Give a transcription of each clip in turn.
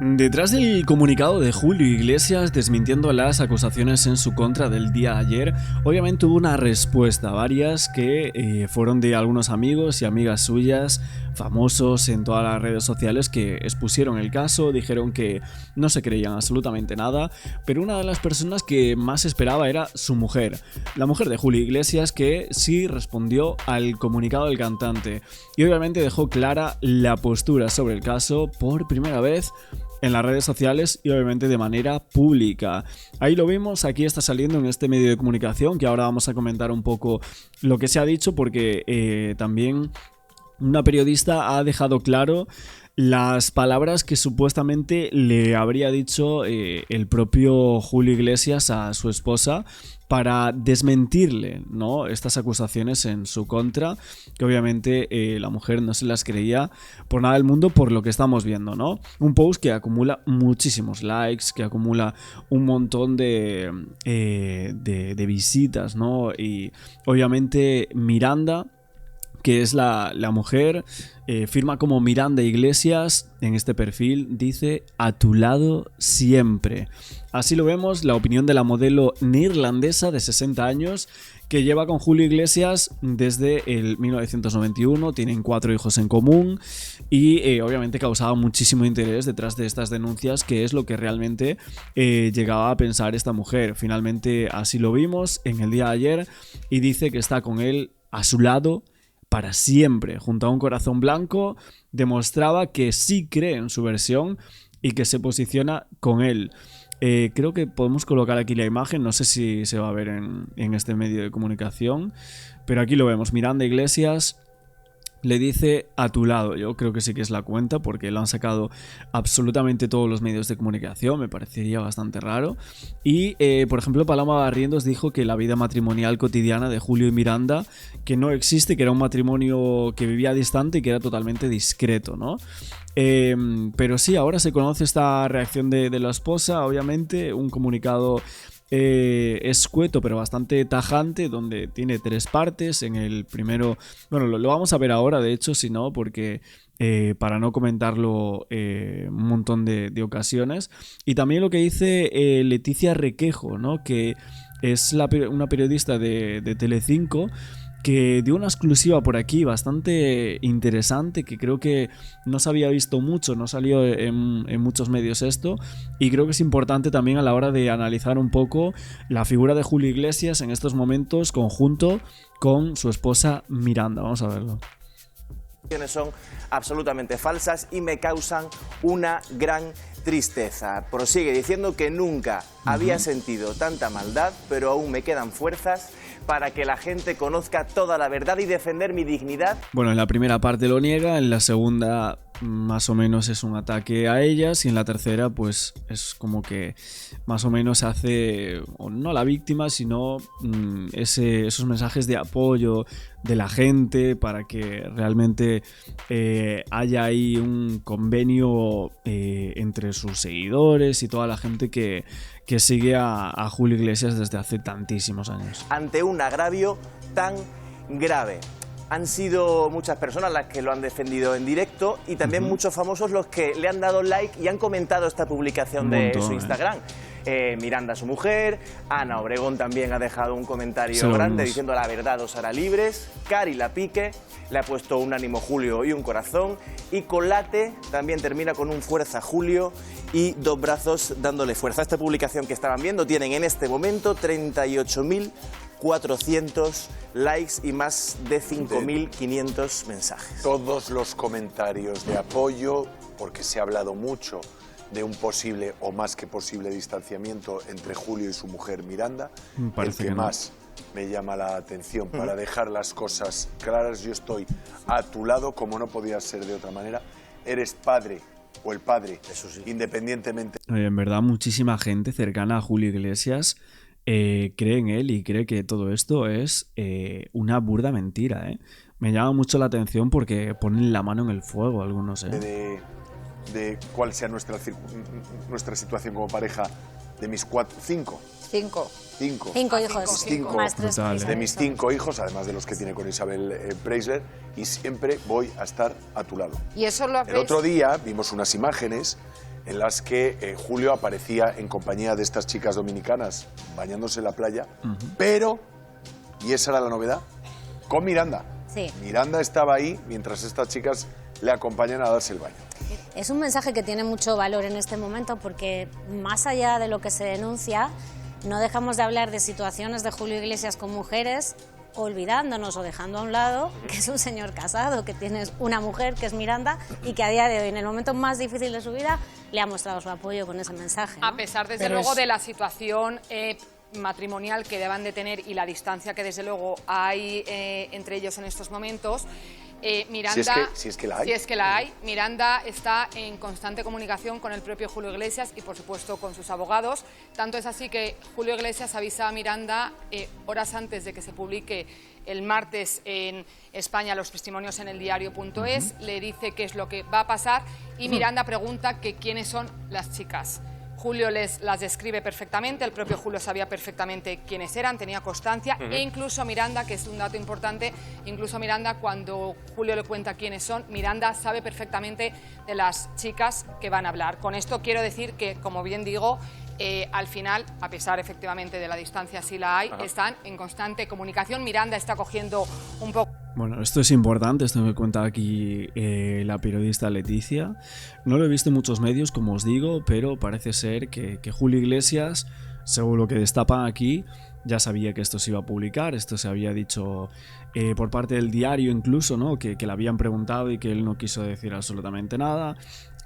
Detrás del comunicado de Julio Iglesias desmintiendo las acusaciones en su contra del día de ayer, obviamente hubo una respuesta, varias que fueron de algunos amigos y amigas suyas, famosos en todas las redes sociales, que expusieron el caso, dijeron que no se creían absolutamente nada, pero una de las personas que más esperaba era su mujer, la mujer de Julio Iglesias, que sí respondió al comunicado del cantante y obviamente dejó clara la postura sobre el caso por primera vez en las redes sociales y obviamente de manera pública. Ahí lo vimos, aquí está saliendo en este medio de comunicación, que ahora vamos a comentar un poco lo que se ha dicho, porque también una periodista ha dejado claro las palabras que supuestamente le habría dicho el propio Julio Iglesias a su esposa para desmentirle, ¿no?, estas acusaciones en su contra, que obviamente la mujer no se las creía por nada del mundo, por lo que estamos viendo, ¿no? Un post que acumula muchísimos likes, que acumula un montón de visitas, ¿no? Y obviamente Miranda, que es la mujer, firma como Miranda Iglesias en este perfil, dice: a tu lado siempre. Así lo vemos, la opinión de la modelo neerlandesa de 60 años que lleva con Julio Iglesias desde el 1991, tienen 4 hijos en común y obviamente causaba muchísimo interés detrás de estas denuncias, que es lo que realmente llegaba a pensar esta mujer. Finalmente así lo vimos en el día de ayer y dice que está con él a su lado para siempre, junto a un corazón blanco. Demostraba que sí cree en su versión y que se posiciona con él. Creo que podemos colocar aquí la imagen, no sé si se va a ver en este medio de comunicación, pero aquí lo vemos. Miranda Iglesias le dice: a tu lado. Yo creo que sí que es la cuenta, porque lo han sacado absolutamente todos los medios de comunicación, me parecería bastante raro. Y, por ejemplo, Paloma Barrientos dijo que la vida matrimonial cotidiana de Julio y Miranda, que no existe, que era un matrimonio que vivía distante y que era totalmente discreto, ¿no? Pero sí, ahora se conoce esta reacción de la esposa, obviamente, un comunicado escueto pero bastante tajante, donde tiene 3 partes. En el primero, bueno, lo vamos a ver ahora, de hecho, si no, porque para no comentarlo un montón de ocasiones. Y también lo que dice Leticia Requejo, ¿no?, que es una periodista de Telecinco, que dio una exclusiva por aquí bastante interesante, que creo que no se había visto mucho, no salió en muchos medios esto, y creo que es importante también a la hora de analizar un poco la figura de Julio Iglesias en estos momentos, conjunto con su esposa Miranda. Vamos a verlo. Son absolutamente falsas y me causan una gran tristeza. Prosigue diciendo que nunca había sentido tanta maldad, pero aún me quedan fuerzas para que la gente conozca toda la verdad y defender mi dignidad. Bueno, en la primera parte lo niega, en la segunda más o menos es un ataque a ellas, y en la tercera pues es como que más o menos hace, o no la víctima, sino esos mensajes de apoyo de la gente para que realmente haya ahí un convenio entre sus seguidores y toda la gente que sigue a Julio Iglesias desde hace tantísimos años. Ante un agravio tan grave. Han sido muchas personas las que lo han defendido en directo y también muchos famosos los que le han dado like y han comentado esta publicación de su Instagram. Miranda, su mujer, Ana Obregón también ha dejado un comentario grande diciendo: la verdad os hará libres. Cari Lapique le ha puesto un ánimo Julio y un corazón. Y Colate también termina con un fuerza Julio y 2 brazos dándole fuerza. Esta publicación que estaban viendo tienen en este momento 38.400 likes y más de 5.500 mensajes. Todos los comentarios de apoyo, porque se ha hablado mucho de un posible o más que posible distanciamiento entre Julio y su mujer Miranda. El que más me llama la atención, para dejar las cosas claras: yo estoy a tu lado, como no podía ser de otra manera. Eres padre o el padre, eso sí, independientemente. En verdad, muchísima gente cercana a Julio Iglesias cree en él y cree que todo esto es una burda mentira, ¿eh? Me llama mucho la atención porque ponen la mano en el fuego algunos, ¿eh? De cuál sea nuestra situación como pareja, de mis 5 hijos, más 3 de mis 5 hijos, además de los que tiene con Isabel Preisler, y siempre voy a estar a tu lado. Y eso lo El otro día vimos unas imágenes en las que Julio aparecía en compañía de estas chicas dominicanas bañándose en la playa, pero, y esa era la novedad, con Miranda. Sí. Miranda estaba ahí mientras estas chicas le acompañan a darse el baño. Es un mensaje que tiene mucho valor en este momento porque más allá de lo que se denuncia, no dejamos de hablar de situaciones de Julio Iglesias con mujeres, olvidándonos o dejando a un lado que es un señor casado, que tiene una mujer que es Miranda y que a día de hoy, en el momento más difícil de su vida, le ha mostrado su apoyo con ese mensaje, ¿no? A pesar, desde luego, de la situación matrimonial que deban de tener y la distancia que, desde luego, hay entre ellos en estos momentos, Miranda, si es que la hay. Miranda está en constante comunicación con el propio Julio Iglesias y, por supuesto, con sus abogados. Tanto es así que Julio Iglesias avisa a Miranda horas antes de que se publique el martes en España los testimonios en eldiario.es, le dice qué es lo que va a pasar y Miranda pregunta que quiénes son las chicas. Julio las describe perfectamente, el propio Julio sabía perfectamente quiénes eran, tenía constancia, e incluso Miranda, que es un dato importante, incluso Miranda, cuando Julio le cuenta quiénes son, Miranda sabe perfectamente de las chicas que van a hablar. Con esto quiero decir que, como bien digo, al final, a pesar efectivamente de la distancia, si la hay, están en constante comunicación. Miranda está cogiendo un poco... Bueno, esto es importante, esto me cuenta aquí la periodista Leticia. No lo he visto en muchos medios, como os digo, pero parece ser que Julio Iglesias, según lo que destapan aquí, ya sabía que esto se iba a publicar. Esto se había dicho por parte del diario incluso, ¿no? Que le habían preguntado y que él no quiso decir absolutamente nada.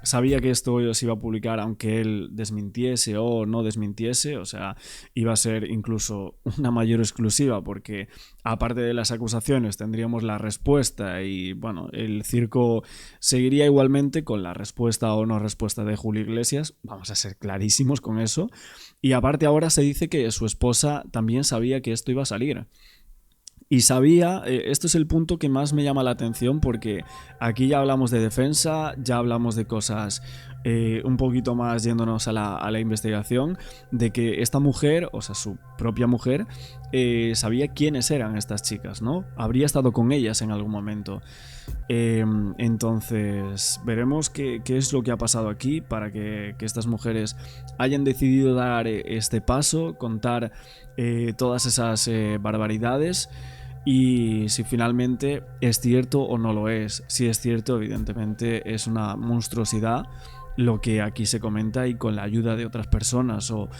Sabía que esto se iba a publicar aunque él desmintiese o no desmintiese, o sea, iba a ser incluso una mayor exclusiva porque aparte de las acusaciones tendríamos la respuesta y bueno, el circo seguiría igualmente con la respuesta o no respuesta de Julio Iglesias, vamos a ser clarísimos con eso, y aparte ahora se dice que su esposa también sabía que esto iba a salir. Y sabía, esto es el punto que más me llama la atención porque aquí ya hablamos de defensa, ya hablamos de cosas un poquito más yéndonos a la investigación, de que esta mujer, o sea, su propia mujer, sabía quiénes eran estas chicas, ¿no? Habría estado con ellas en algún momento. Entonces, veremos qué es lo que ha pasado aquí para que estas mujeres hayan decidido dar este paso, contar todas esas barbaridades. Y si finalmente es cierto o no lo es. Si es cierto, evidentemente es una monstruosidad lo que aquí se comenta y con la ayuda de otras personas o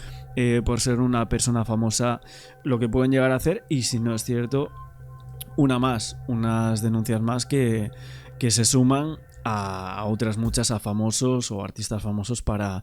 por ser una persona famosa lo que pueden llegar a hacer. Y si no es cierto, unas denuncias más que se suman a otras muchas, a famosos o artistas famosos para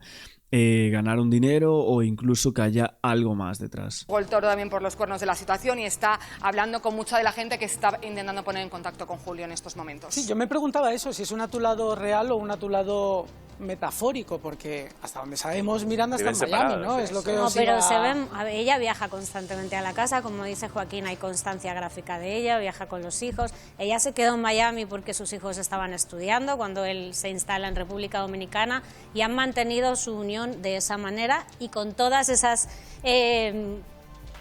ganar un dinero o incluso que haya algo más detrás. El toro también por los cuernos de la situación y está hablando con mucha de la gente que está intentando poner en contacto con Julio en estos momentos. Sí, yo me preguntaba eso, si es un atulado real o un atulado metafórico, porque hasta donde sabemos Miranda está en Miami, ¿no? Es lo que no, pero se ven, ella viaja constantemente a la casa, como dice Joaquín, hay constancia gráfica de ella, viaja con los hijos. Ella se quedó en Miami porque sus hijos estaban estudiando cuando él se instala en República Dominicana y han mantenido su unión de esa manera y con todas esas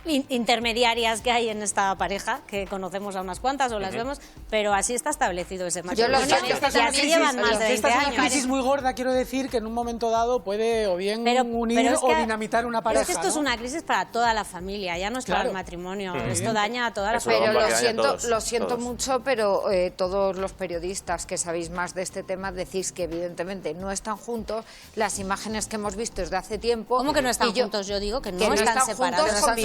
intermediarias que hay en esta pareja, que conocemos a unas cuantas o las vemos, pero así está establecido ese matrimonio. Y así llevan más de 20 años. Es una crisis muy gorda, quiero decir, que en un momento dado puede o bien unir o dinamitar una pareja. Es que esto es una crisis para toda la familia, ya no es para el matrimonio. Esto daña a toda la familia. Pero lo siento mucho, pero todos los periodistas que sabéis más de este tema decís que evidentemente no están juntos. Las imágenes que hemos visto desde hace tiempo... ¿Cómo que no están juntos? Yo digo que no están separados. A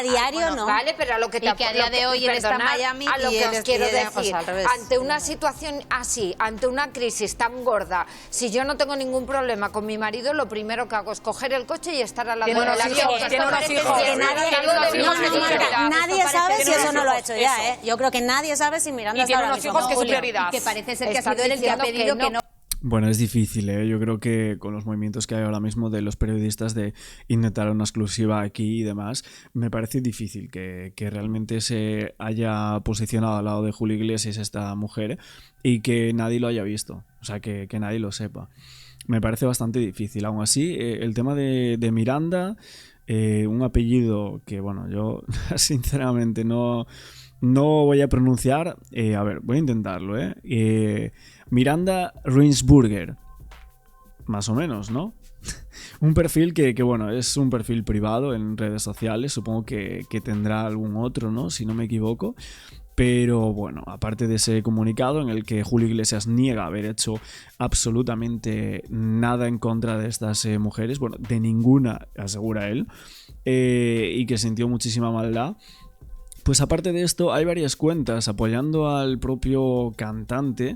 diario no. Vale, pero a lo que te que a día de hoy él está en Miami a lo y que él os quiero decir, ante una sí. situación así, ante una crisis tan gorda, si yo no tengo ningún problema con mi marido, lo primero que hago es coger el coche y estar al lado del avión. Nadie sabe si eso no lo ha hecho ya, ¿eh? Yo creo que nadie sabe si Miranda está ahora mismo. Que su prioridad. Que parece ser que ha sido él el que ha pedido que no. Bueno, es difícil, ¿eh? Yo creo que con los movimientos que hay ahora mismo de los periodistas de intentar una exclusiva aquí y demás, me parece difícil que realmente se haya posicionado al lado de Julio Iglesias esta mujer y que nadie lo haya visto, o sea, que nadie lo sepa. Me parece bastante difícil. Aún así, el tema de Miranda, un apellido que, bueno, yo sinceramente no voy a pronunciar. A ver, voy a intentarlo, Miranda Rinsburger. más o menos, ¿no? Un perfil que, bueno, es un perfil privado en redes sociales, supongo que tendrá algún otro, ¿no? Si no me equivoco. Pero bueno, aparte de ese comunicado en el que Julio Iglesias niega haber hecho absolutamente nada en contra de estas mujeres, bueno, de ninguna, asegura él, y que sintió muchísima maldad, pues aparte de esto hay varias cuentas apoyando al propio cantante,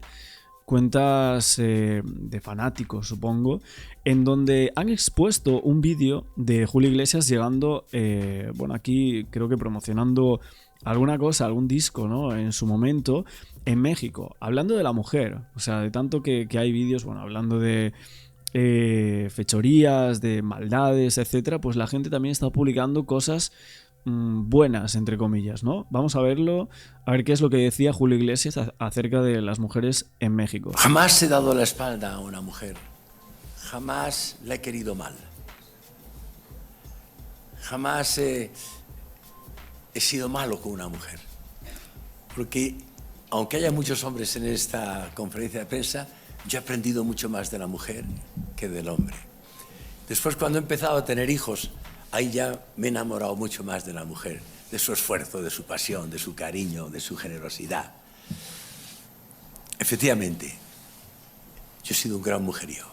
cuentas de fanáticos, supongo, en donde han expuesto un vídeo de Julio Iglesias llegando, bueno, aquí creo que promocionando alguna cosa, algún disco, ¿no? En su momento, en México, hablando de la mujer, o sea, de tanto que hay vídeos, bueno, hablando de fechorías, de maldades, etcétera, pues la gente también está publicando cosas buenas, entre comillas, ¿no? Vamos a verlo, a ver qué es lo que decía Julio Iglesias acerca de las mujeres en México. Jamás he dado la espalda a una mujer, jamás la he querido mal, jamás he sido malo con una mujer, porque aunque haya muchos hombres en esta conferencia de prensa, yo he aprendido mucho más de la mujer que del hombre. Después, cuando he empezado a tener hijos, ahí ya me he enamorado mucho más de la mujer, de su esfuerzo, de su pasión, de su cariño, de su generosidad. Efectivamente, yo he sido un gran mujeriego,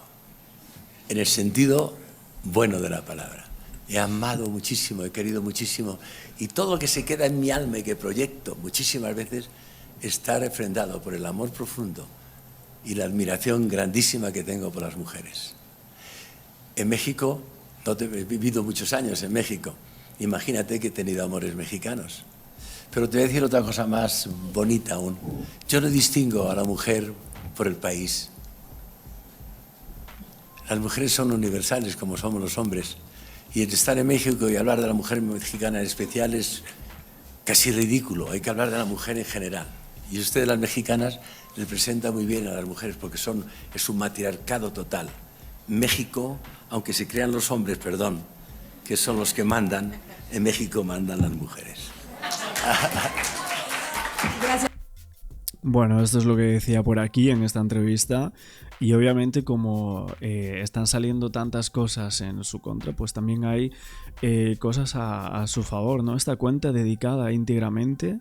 en el sentido bueno de la palabra. He amado muchísimo, he querido muchísimo, y todo lo que se queda en mi alma y que proyecto muchísimas veces está refrendado por el amor profundo y la admiración grandísima que tengo por las mujeres. En México, he vivido muchos años en México, imagínate que he tenido amores mexicanos. Pero te voy a decir otra cosa más bonita aún. Yo no distingo a la mujer por el país. Las mujeres son universales como somos los hombres. Y el estar en México y hablar de la mujer mexicana en especial es casi ridículo. Hay que hablar de la mujer en general. Y usted, las mexicanas, representa muy bien a las mujeres porque es un matriarcado total. México, aunque se crean los hombres, perdón, que son los que mandan, en México mandan las mujeres. Gracias. Bueno, esto es lo que decía por aquí en esta entrevista. Y obviamente como están saliendo tantas cosas en su contra, pues también hay cosas a su favor, ¿no? Esta cuenta dedicada íntegramente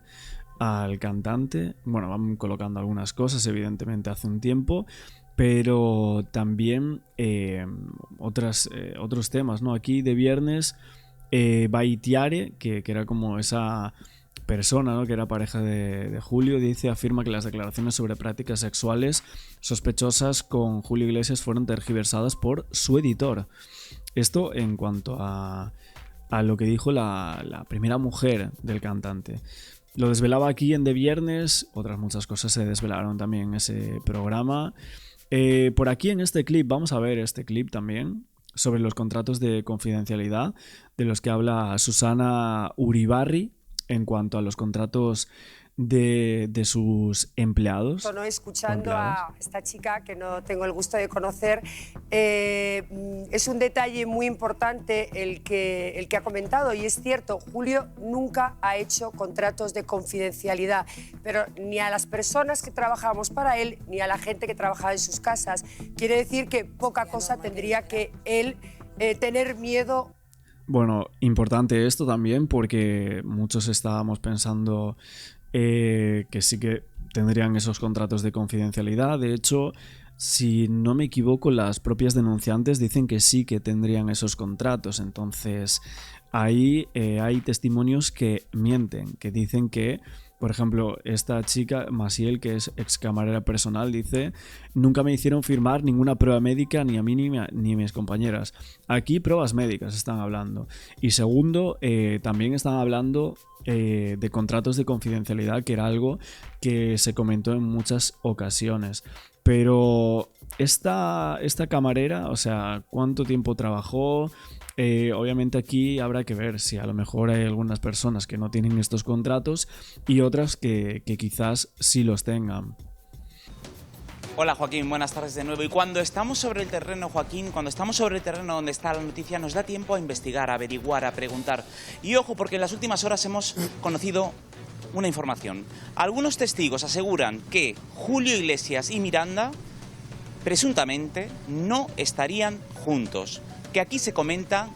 al cantante, bueno, van colocando algunas cosas evidentemente hace un tiempo, pero también otros temas, ¿no? Aquí de viernes, Baitiare, que era como esa persona, ¿no?, que era pareja de Julio, afirma que las declaraciones sobre prácticas sexuales sospechosas con Julio Iglesias fueron tergiversadas por su editor. Esto en cuanto a lo que dijo la primera mujer del cantante. Lo desvelaba aquí en De Viernes, otras muchas cosas se desvelaron también en ese programa. Por aquí en este clip, vamos a ver este clip también, sobre los contratos de confidencialidad, de los que habla Susana Uribarri, en cuanto a los contratos de sus empleados. Escuchando a esta chica que no tengo el gusto de conocer, es un detalle muy importante el que ha comentado, y es cierto, Julio nunca ha hecho contratos de confidencialidad, pero ni a las personas que trabajamos para él, ni a la gente que trabajaba en sus casas. Quiere decir que poca cosa tendría que él tener miedo. Bueno, importante esto también porque muchos estábamos pensando que sí que tendrían esos contratos de confidencialidad. De hecho, si no me equivoco, las propias denunciantes dicen que sí que tendrían esos contratos. Entonces, ahí hay testimonios que mienten, que dicen que, por ejemplo, esta chica, Masiel, que es ex camarera personal, dice: nunca me hicieron firmar ninguna prueba médica, ni a mí ni a mis compañeras. Aquí pruebas médicas están hablando. Y segundo, también están hablando de contratos de confidencialidad, que era algo que se comentó en muchas ocasiones. Pero esta camarera, o sea, ¿cuánto tiempo trabajó? Obviamente aquí habrá que ver si a lo mejor hay algunas personas que no tienen estos contratos y otras que quizás sí los tengan. Hola Joaquín, buenas tardes de nuevo. Y cuando estamos sobre el terreno, Joaquín, cuando estamos sobre el terreno donde está la noticia, nos da tiempo a investigar, a averiguar, a preguntar. Y ojo, porque en las últimas horas hemos conocido una información. Algunos testigos aseguran que Julio Iglesias y Miranda presuntamente no estarían juntos. Que aquí se comenta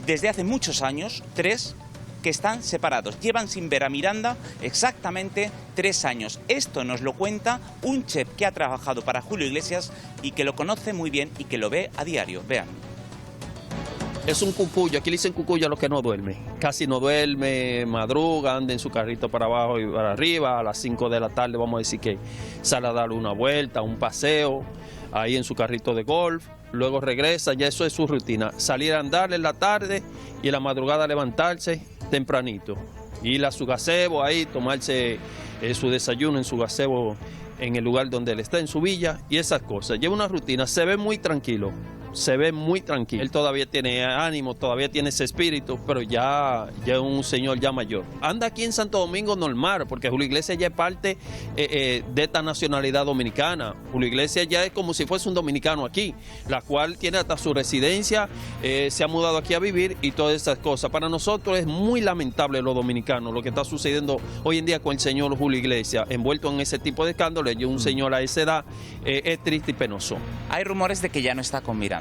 desde hace muchos años, 3, que están separados. Llevan sin ver a Miranda exactamente 3 años. Esto nos lo cuenta un chef que ha trabajado para Julio Iglesias y que lo conoce muy bien y que lo ve a diario. Vean. Es un cucuyo, aquí le dicen cucuyo a los que no duermen. Casi no duerme, madruga, anda en su carrito para abajo y para arriba. A las 5 de la tarde vamos a decir que sale a darle una vuelta, un paseo, ahí en su carrito de golf. Luego regresa, ya eso es su rutina. Salir a andar en la tarde y en la madrugada levantarse tempranito. Ir a su gazebo ahí, tomarse su desayuno en su gazebo en el lugar donde él está, en su villa y esas cosas. Lleva una rutina, se ve muy tranquilo. Se ve muy tranquilo. Él todavía tiene ánimo, todavía tiene ese espíritu, pero ya es un señor ya mayor. Anda aquí en Santo Domingo normal, porque Julio Iglesias ya es parte de esta nacionalidad dominicana. Julio Iglesias ya es como si fuese un dominicano aquí, la cual tiene hasta su residencia, se ha mudado aquí a vivir y todas esas cosas. Para nosotros es muy lamentable los dominicanos, lo que está sucediendo hoy en día con el señor Julio Iglesias, envuelto en ese tipo de escándalos. Y un señor a esa edad es triste y penoso. Hay rumores de que ya no está con Miranda.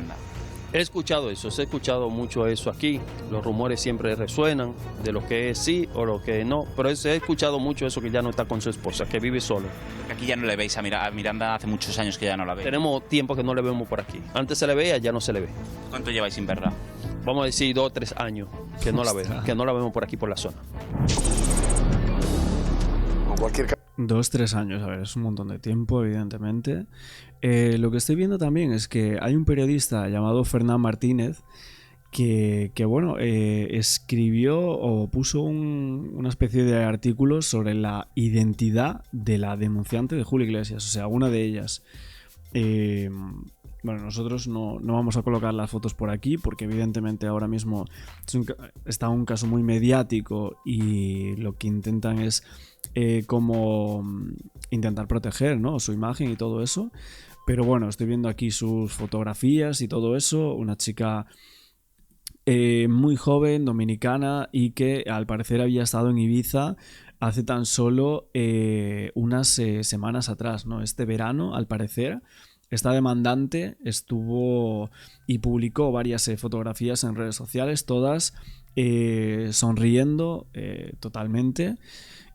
He escuchado eso, he escuchado mucho eso aquí. Los rumores siempre resuenan de lo que es sí o lo que no, pero he escuchado mucho eso, que ya no está con su esposa, que vive solo. Porque aquí ya no le veis a Miranda, hace muchos años que ya no la veis. Tenemos tiempo que no le vemos por aquí. Antes se le veía, ya no se le ve. ¿Cuánto lleváis sin verla? Vamos a decir 2 o 3 años que no la vemos, que no la vemos por aquí, por la zona. Cualquier 2, 3 años, a ver, es un montón de tiempo, evidentemente. Lo que estoy viendo también es que hay un periodista llamado Fernán Martínez que bueno, escribió o puso una especie de artículos sobre la identidad de la denunciante de Julio Iglesias, o sea, una de ellas. Bueno, nosotros no vamos a colocar las fotos por aquí porque evidentemente ahora mismo está un caso muy mediático y lo que intentan es como intentar proteger, ¿no?, su imagen y todo eso. Pero bueno, estoy viendo aquí sus fotografías y todo eso. Una chica muy joven, dominicana, y que al parecer había estado en Ibiza hace tan solo unas semanas atrás, ¿no? Este verano, al parecer. Esta demandante estuvo y publicó varias fotografías en redes sociales, todas sonriendo totalmente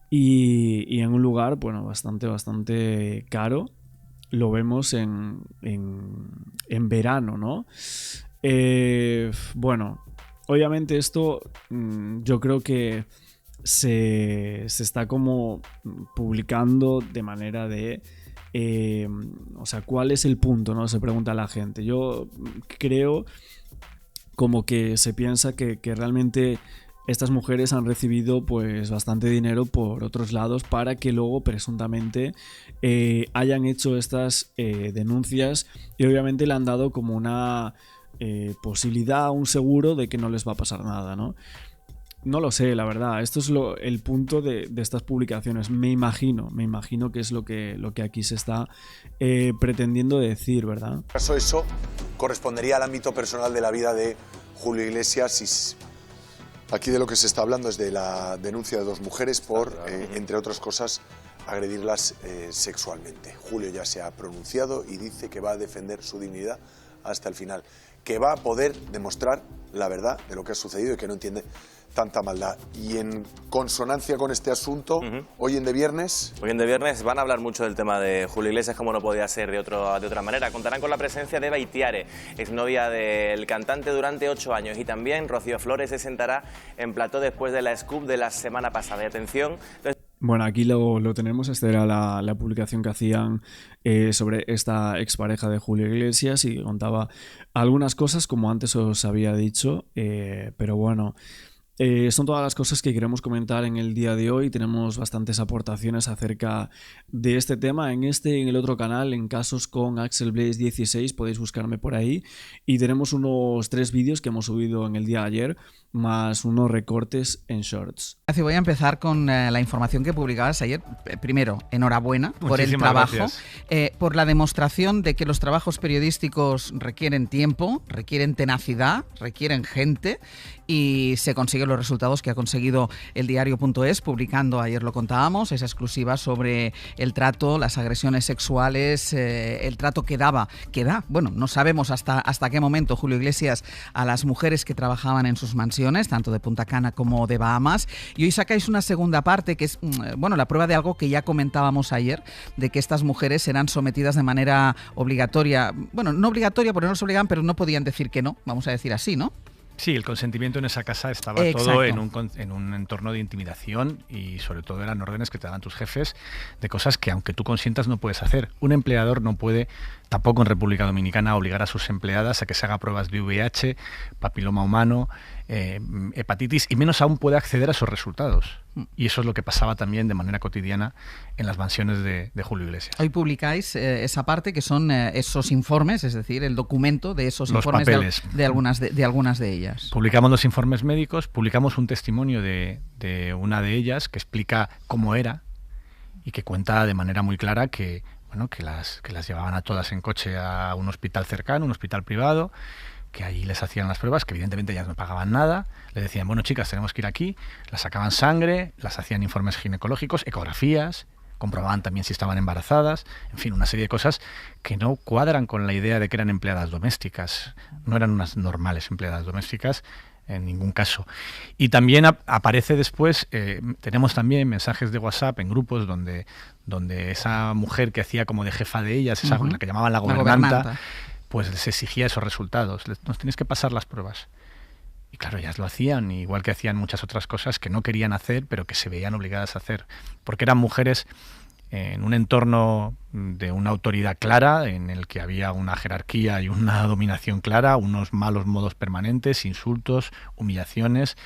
y en un lugar, bueno, bastante caro. Lo vemos en verano, ¿no? Bueno, obviamente esto yo creo que se está como publicando de manera de... o sea, ¿cuál es el punto?, ¿no?, se pregunta la gente. Yo creo como que se piensa que realmente estas mujeres han recibido pues bastante dinero por otros lados para que luego presuntamente hayan hecho estas denuncias, y obviamente le han dado como una posibilidad, un seguro de que no les va a pasar nada, ¿no? No lo sé, la verdad. Esto es el punto de estas publicaciones. Me imagino que es lo que aquí se está pretendiendo decir, ¿verdad? En caso eso correspondería al ámbito personal de la vida de Julio Iglesias. Y aquí de lo que se está hablando es de la denuncia de 2 mujeres por, entre otras cosas, agredirlas sexualmente. Julio ya se ha pronunciado y dice que va a defender su dignidad hasta el final, que va a poder demostrar la verdad de lo que ha sucedido y que no entiende tanta maldad. Y en consonancia con este asunto, hoy en De Viernes... Hoy en De Viernes van a hablar mucho del tema de Julio Iglesias, como no podía ser de otra manera. Contarán con la presencia de Eva Itiare, exnovia del cantante durante 8 años. Y también Rocío Flores se sentará en plató después de la scoop de la semana pasada. Y atención... Bueno, aquí lo tenemos. Esta era la publicación que hacían sobre esta expareja de Julio Iglesias y contaba algunas cosas, como antes os había dicho, pero bueno... son todas las cosas que queremos comentar en el día de hoy. Tenemos bastantes aportaciones acerca de este tema en este y en el otro canal, en Casos con Axel Blaze 16, podéis buscarme por ahí. Y tenemos unos 3 vídeos que hemos subido en el día de ayer, más unos recortes en shorts. Voy a empezar con la información que publicabas ayer. Primero, enhorabuena por el trabajo, por la demostración de que los trabajos periodísticos requieren tiempo, requieren tenacidad, requieren gente y se consigue Ayer los resultados que ha conseguido el diario.es, publicando, ayer lo contábamos, esa exclusiva sobre el trato, las agresiones sexuales, el trato que da, bueno, no sabemos hasta qué momento Julio Iglesias a las mujeres que trabajaban en sus mansiones, tanto de Punta Cana como de Bahamas. Y hoy sacáis una segunda parte que es, bueno, la prueba de algo que ya comentábamos ayer, de que estas mujeres eran sometidas de manera obligatoria. Bueno, no obligatoria porque no se obligaban, pero no podían decir que no, vamos a decir así, ¿no? Sí, el consentimiento en esa casa estaba todo en un entorno de intimidación y sobre todo eran órdenes que te daban tus jefes de cosas que aunque tú consientas no puedes hacer. Un empleador no puede, tampoco en República Dominicana, obligar a sus empleadas a que se haga pruebas de VIH, papiloma humano, hepatitis, y menos aún puede acceder a esos resultados. Y eso es lo que pasaba también de manera cotidiana en las mansiones de Julio Iglesias. Hoy publicáis esa parte que son esos informes, es decir, el documento de esos informes de algunas de ellas. Publicamos los informes médicos, publicamos un testimonio de una de ellas que explica cómo era y que cuenta de manera muy clara que, bueno, que las llevaban a todas en coche a un hospital cercano, un hospital privado, que allí les hacían las pruebas, que evidentemente ellas no pagaban nada, le decían, bueno, chicas, tenemos que ir aquí, las sacaban sangre, las hacían informes ginecológicos, ecografías, comprobaban también si estaban embarazadas, en fin, una serie de cosas que no cuadran con la idea de que eran empleadas domésticas, no eran unas normales empleadas domésticas en ningún caso. Y también aparece después, tenemos también mensajes de WhatsApp en grupos donde esa mujer que hacía como de jefa de ellas, esa la que llamaban la gobernanta, pues les exigía esos resultados. Nos tienes que pasar las pruebas. Y claro, ellas lo hacían, igual que hacían muchas otras cosas que no querían hacer, pero que se veían obligadas a hacer. Porque eran mujeres en un entorno de una autoridad clara, en el que había una jerarquía y una dominación clara, unos malos modos permanentes, insultos, humillaciones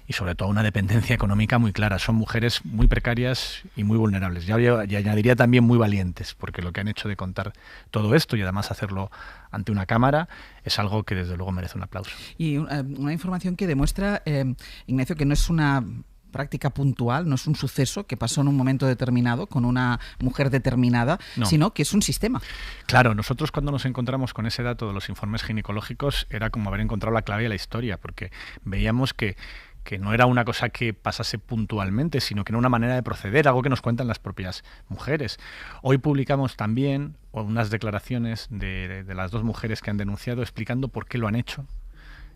y sobre todo una dependencia económica muy clara. Son mujeres muy precarias y muy vulnerables. Yo añadiría también muy valientes, porque lo que han hecho de contar todo esto y además hacerlo ante una cámara es algo que desde luego merece un aplauso. Y una información que demuestra, Ignacio, que no es una práctica puntual, no es un suceso que pasó en un momento determinado con una mujer determinada, sino que es un sistema. Claro, nosotros cuando nos encontramos con ese dato de los informes ginecológicos era como haber encontrado la clave de la historia, porque veíamos que no era una cosa que pasase puntualmente, sino que era una manera de proceder, algo que nos cuentan las propias mujeres. Hoy publicamos también unas declaraciones de las dos mujeres que han denunciado explicando por qué lo han hecho,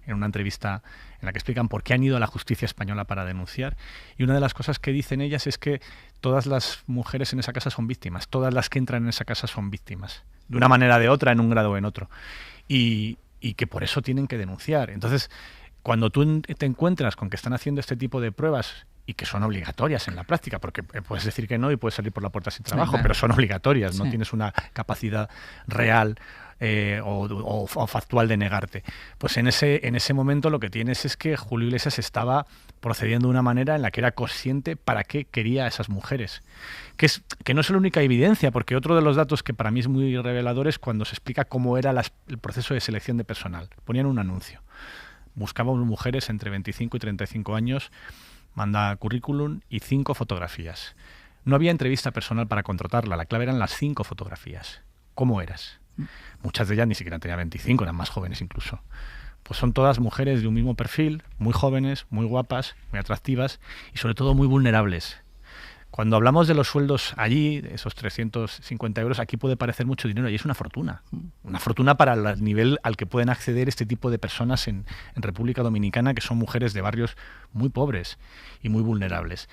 en una entrevista en la que explican por qué han ido a la justicia española para denunciar. Y una de las cosas que dicen ellas es que todas las mujeres en esa casa son víctimas, todas las que entran en esa casa son víctimas, de una manera o de otra, en un grado o en otro. Y que por eso tienen que denunciar. Entonces, cuando tú te encuentras con que están haciendo este tipo de pruebas y que son obligatorias en la práctica, porque puedes decir que no y puedes salir por la puerta sin trabajo, pero son obligatorias, no tienes una capacidad real o factual de negarte. Pues en ese momento lo que tienes es que Julio Iglesias estaba procediendo de una manera en la que era consciente para qué quería a esas mujeres. Que no es la única evidencia, porque otro de los datos que para mí es muy revelador es cuando se explica cómo era el proceso de selección de personal. Ponían un anuncio. Buscábamos mujeres entre 25 y 35 años, manda currículum y 5 fotografías. No había entrevista personal para contratarla, la clave eran las 5 fotografías. ¿Cómo eras? Muchas de ellas ni siquiera tenían 25, eran más jóvenes incluso. Pues son todas mujeres de un mismo perfil, muy jóvenes, muy guapas, muy atractivas y sobre todo muy vulnerables. Cuando hablamos de los sueldos allí, esos 350 euros, aquí puede parecer mucho dinero y es una fortuna. Una fortuna para el nivel al que pueden acceder este tipo de personas en República Dominicana, que son mujeres de barrios muy pobres y muy vulnerables.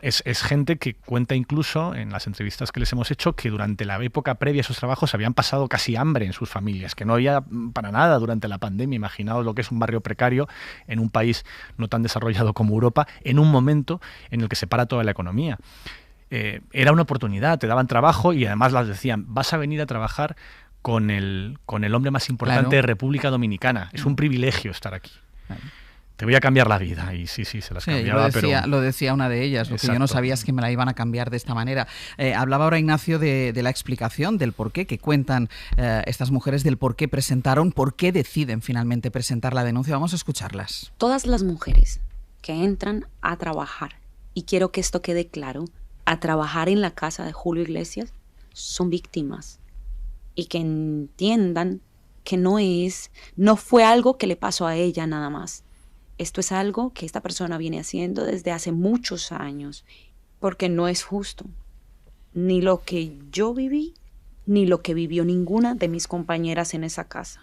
Es gente que cuenta incluso en las entrevistas que les hemos hecho que durante la época previa a esos trabajos habían pasado casi hambre en sus familias, que no había para nada durante la pandemia. Imaginaos lo que es un barrio precario en un país no tan desarrollado como Europa, en un momento en el que se para toda la economía. Era una oportunidad, te daban trabajo y además las decían, vas a venir a trabajar con el hombre más importante de República Dominicana. Es un privilegio estar aquí. Te voy a cambiar la vida. Y sí, se las cambiaba. Lo decía una de ellas. Lo que yo no sabía es que me la iban a cambiar de esta manera. Hablaba ahora Ignacio de la explicación, del por qué, que cuentan estas mujeres, del por qué presentaron, por qué deciden finalmente presentar la denuncia. Vamos a escucharlas. Todas las mujeres que entran a trabajar, y quiero que esto quede claro, a trabajar en la casa de Julio Iglesias, son víctimas. Y que entiendan que no fue algo que le pasó a ella nada más. Esto es algo que esta persona viene haciendo desde hace muchos años, porque no es justo. Ni lo que yo viví, ni lo que vivió ninguna de mis compañeras en esa casa.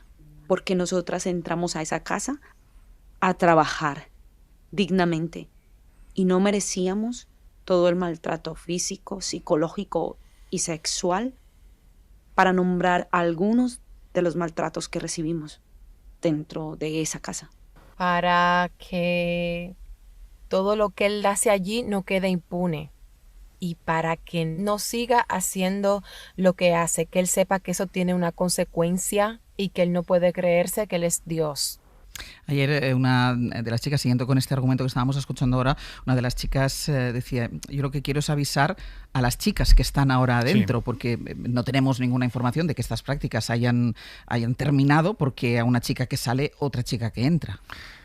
Porque nosotras entramos a esa casa a trabajar dignamente y no merecíamos todo el maltrato físico, psicológico y sexual, para nombrar algunos de los maltratos que recibimos dentro de esa casa. Para que todo lo que él hace allí no quede impune y para que no siga haciendo lo que hace, que él sepa que eso tiene una consecuencia y que él no puede creerse que él es Dios. Ayer una de las chicas, siguiendo con este argumento que estábamos escuchando ahora, una de las chicas decía, yo lo que quiero es avisar a las chicas que están ahora adentro, porque no tenemos ninguna información de que estas prácticas hayan terminado, porque a una chica que sale, otra chica que entra.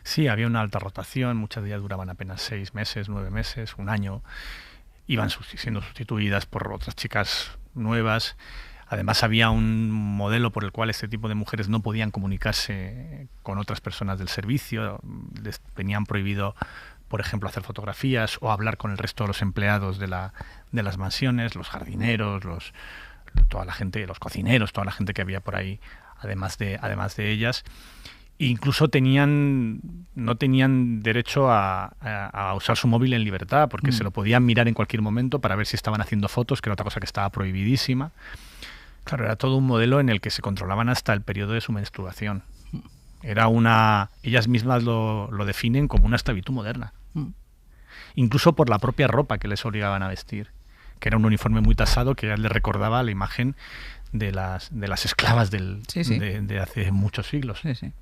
Sí, había una alta rotación, muchas de ellas duraban apenas 6 meses, 9 meses, un año, iban siendo sustituidas por otras chicas nuevas. Además había un modelo por el cual este tipo de mujeres no podían comunicarse con otras personas del servicio, les tenían prohibido, por ejemplo, hacer fotografías o hablar con el resto de los empleados de las mansiones, los jardineros, toda la gente, los cocineros, toda la gente que había por ahí, además de ellas. Incluso no tenían derecho a usar su móvil en libertad, porque se lo podían mirar en cualquier momento para ver si estaban haciendo fotos, que era otra cosa que estaba prohibidísima. Claro, era todo un modelo en el que se controlaban hasta el periodo de su menstruación. Ellas mismas lo definen como una esclavitud moderna. Incluso por la propia ropa que les obligaban a vestir, que era un uniforme muy tasado que ya les recordaba la imagen de las esclavas de hace muchos siglos. Sí, sí.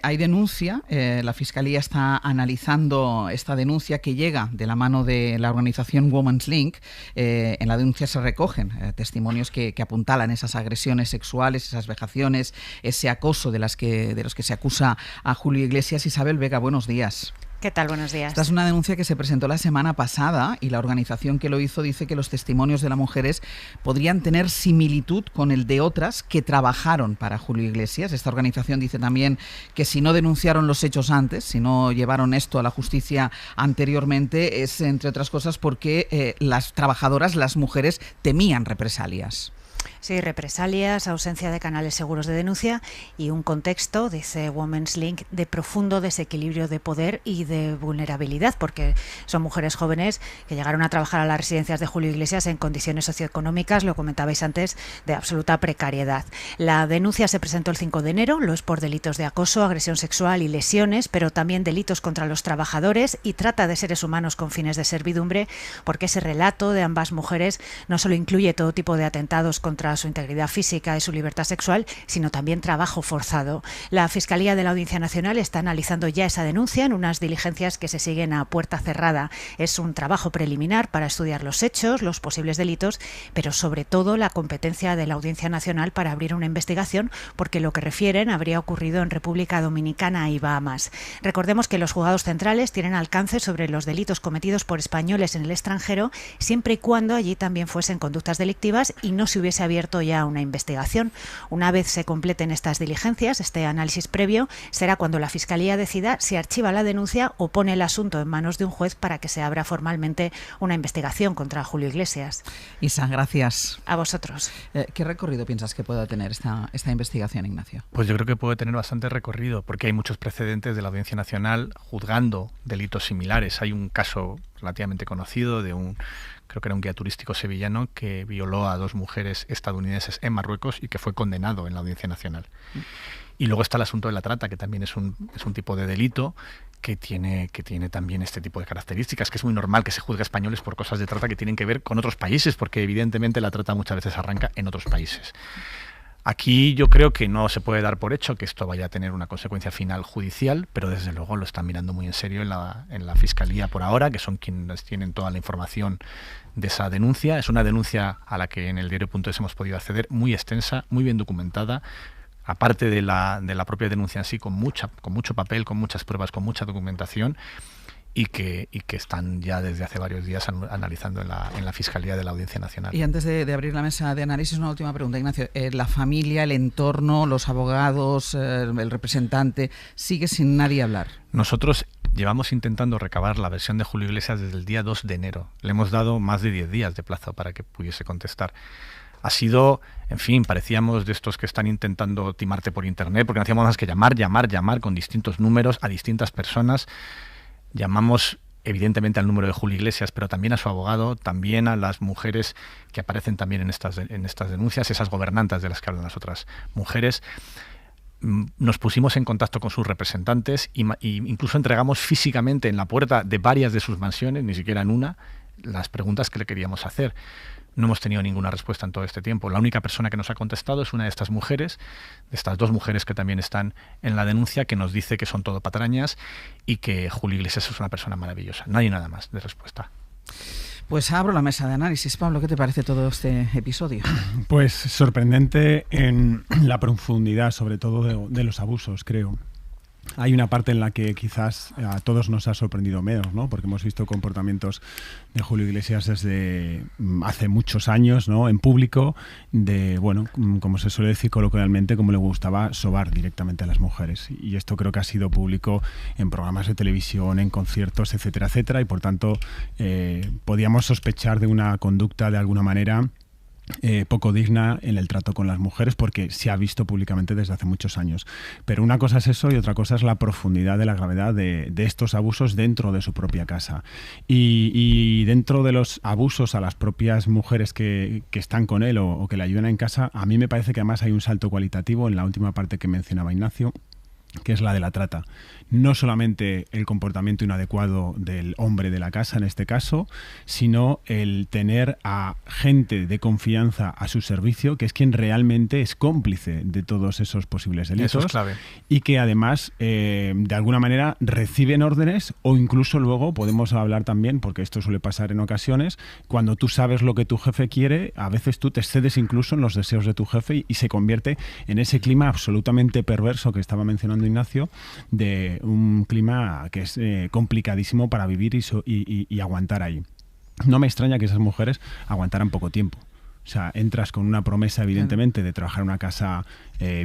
Hay denuncia, la Fiscalía está analizando esta denuncia que llega de la mano de la organización Women's Link. En la denuncia se recogen testimonios que apuntalan esas agresiones sexuales, esas vejaciones, ese acoso de los que se acusa a Julio Iglesias. Isabel Vega, buenos días. ¿Qué tal? Buenos días. Esta es una denuncia que se presentó la semana pasada y la organización que lo hizo dice que los testimonios de las mujeres podrían tener similitud con el de otras que trabajaron para Julio Iglesias. Esta organización dice también que si no denunciaron los hechos antes, si no llevaron esto a la justicia anteriormente, es entre otras cosas porque las trabajadoras, las mujeres, temían represalias. Sí, represalias, ausencia de canales seguros de denuncia y un contexto, dice Women's Link, de profundo desequilibrio de poder y de vulnerabilidad, porque son mujeres jóvenes que llegaron a trabajar a las residencias de Julio Iglesias en condiciones socioeconómicas, lo comentabais antes, de absoluta precariedad. La denuncia se presentó el 5 de enero, lo es por delitos de acoso, agresión sexual y lesiones, pero también delitos contra los trabajadores y trata de seres humanos con fines de servidumbre, porque ese relato de ambas mujeres no solo incluye todo tipo de atentados contra su integridad física y su libertad sexual, sino también trabajo forzado. La Fiscalía de la Audiencia Nacional está analizando ya esa denuncia en unas diligencias que se siguen a puerta cerrada. Es un trabajo preliminar para estudiar los hechos, los posibles delitos, pero sobre todo la competencia de la Audiencia Nacional para abrir una investigación, porque lo que refieren habría ocurrido en República Dominicana y Bahamas. Recordemos que los juzgados centrales tienen alcance sobre los delitos cometidos por españoles en el extranjero, siempre y cuando allí también fuesen conductas delictivas y no se hubiese abierto ya una investigación. Una vez se completen estas diligencias, este análisis previo, será cuando la Fiscalía decida si archiva la denuncia o pone el asunto en manos de un juez para que se abra formalmente una investigación contra Julio Iglesias. Isa, gracias. A vosotros. ¿Qué recorrido piensas que pueda tener esta investigación, Ignacio? Pues yo creo que puede tener bastante recorrido, porque hay muchos precedentes de la Audiencia Nacional juzgando delitos similares. Hay un caso relativamente conocido de creo que era un guía turístico sevillano que violó a 2 mujeres estadounidenses en Marruecos y que fue condenado en la Audiencia Nacional. Y luego está el asunto de la trata, que también es un tipo de delito que tiene también este tipo de características, que es muy normal que se juzgue a españoles por cosas de trata que tienen que ver con otros países, porque evidentemente la trata muchas veces arranca en otros países. Aquí yo creo que no se puede dar por hecho que esto vaya a tener una consecuencia final judicial, pero desde luego lo están mirando muy en serio en la Fiscalía por ahora, que son quienes tienen toda la información de esa denuncia. Es una denuncia a la que en el diario.es hemos podido acceder, muy extensa, muy bien documentada, aparte de la propia denuncia en sí, con mucho papel, con muchas pruebas, con mucha documentación. y que están ya desde hace varios días analizando en la Fiscalía de la Audiencia Nacional. Y antes de abrir la mesa de análisis, una última pregunta, Ignacio. La familia, el entorno, los abogados, el representante, sigue sin nadie hablar. Nosotros llevamos intentando recabar la versión de Julio Iglesias desde el día 2 de enero. Le hemos dado más de 10 días de plazo para que pudiese contestar. Ha sido, en fin, parecíamos de estos que están intentando timarte por internet, porque no hacíamos más que llamar con distintos números a distintas personas. Llamamos evidentemente al número de Julio Iglesias, pero también a su abogado, también a las mujeres que aparecen también en estas denuncias, esas gobernantas de las que hablan las otras mujeres. Nos pusimos en contacto con sus representantes y incluso entregamos físicamente en la puerta de varias de sus mansiones, ni siquiera en una, las preguntas que le queríamos hacer. No hemos tenido ninguna respuesta en todo este tiempo. La única persona que nos ha contestado es una de estas mujeres, de estas 2 mujeres que también están en la denuncia, que nos dice que son todo patrañas y que Julio Iglesias es una persona maravillosa. Nadie nada más de respuesta. Pues abro la mesa de análisis. Pablo, ¿qué te parece todo este episodio? Pues sorprendente en la profundidad, sobre todo de los abusos, creo. Hay una parte en la que quizás a todos nos ha sorprendido menos, ¿no? Porque hemos visto comportamientos de Julio Iglesias desde hace muchos años, ¿no? En público, de, bueno, como se suele decir coloquialmente, como le gustaba sobar directamente a las mujeres. Y esto creo que ha sido público en programas de televisión, en conciertos, etcétera, etcétera. Y por tanto, podíamos sospechar de una conducta de alguna manera poco digna en el trato con las mujeres, porque se ha visto públicamente desde hace muchos años. Pero una cosa es eso y otra cosa es la profundidad de la gravedad de estos abusos dentro de su propia casa. Y dentro de los abusos a las propias mujeres que están con él o que le ayudan en casa, a mí me parece que además hay un salto cualitativo en la última parte que mencionaba Ignacio, que es la de la trata. No solamente el comportamiento inadecuado del hombre de la casa, en este caso, sino el tener a gente de confianza a su servicio, que es quien realmente es cómplice de todos esos posibles delitos. Eso es clave. Y que además, de alguna manera, reciben órdenes, o incluso luego podemos hablar también, porque esto suele pasar en ocasiones, cuando tú sabes lo que tu jefe quiere, a veces tú te excedes incluso en los deseos de tu jefe y se convierte en ese clima absolutamente perverso que estaba mencionando Ignacio, de un clima que es complicadísimo para vivir y aguantar ahí. No me extraña que esas mujeres aguantaran poco tiempo. O sea, entras con una promesa, evidentemente, de trabajar en una casa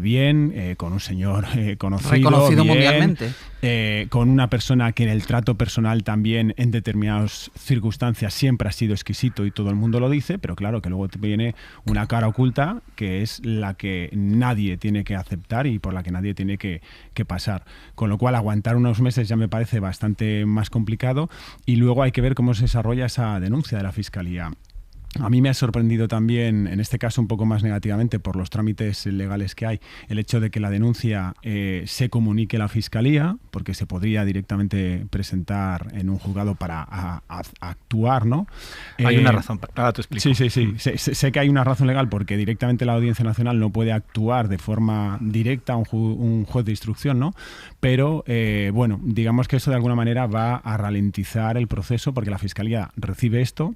bien, con un señor conocido reconocido bien, mundialmente. Con una persona que en el trato personal también, en determinadas circunstancias, siempre ha sido exquisito y todo el mundo lo dice, pero claro que luego te viene una cara oculta que es la que nadie tiene que aceptar y por la que nadie tiene que pasar. Con lo cual, aguantar unos meses ya me parece bastante más complicado y luego hay que ver cómo se desarrolla esa denuncia de la Fiscalía. A mí me ha sorprendido también, en este caso un poco más negativamente por los trámites legales que hay, el hecho de que la denuncia se comunique a la Fiscalía, porque se podría directamente presentar en un juzgado para actuar, ¿no? Hay una razón, ahora te explico. Sí. Sé que hay una razón legal porque directamente la Audiencia Nacional no puede actuar de forma directa un juez de instrucción, ¿no? Pero, bueno, digamos que eso de alguna manera va a ralentizar el proceso porque la Fiscalía recibe esto.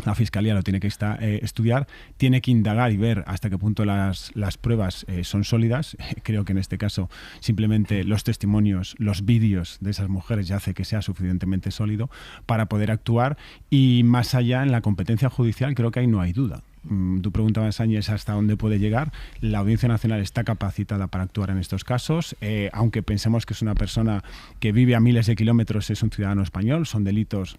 La Fiscalía lo tiene que estudiar, tiene que indagar y ver hasta qué punto las pruebas son sólidas. Creo que en este caso simplemente los testimonios, los vídeos de esas mujeres ya hace que sea suficientemente sólido para poder actuar y más allá en la competencia judicial creo que ahí no hay duda. Tú preguntabas, Áñez, hasta dónde puede llegar. La Audiencia Nacional está capacitada para actuar en estos casos, aunque pensemos que es una persona que vive a miles de kilómetros, es un ciudadano español, son delitos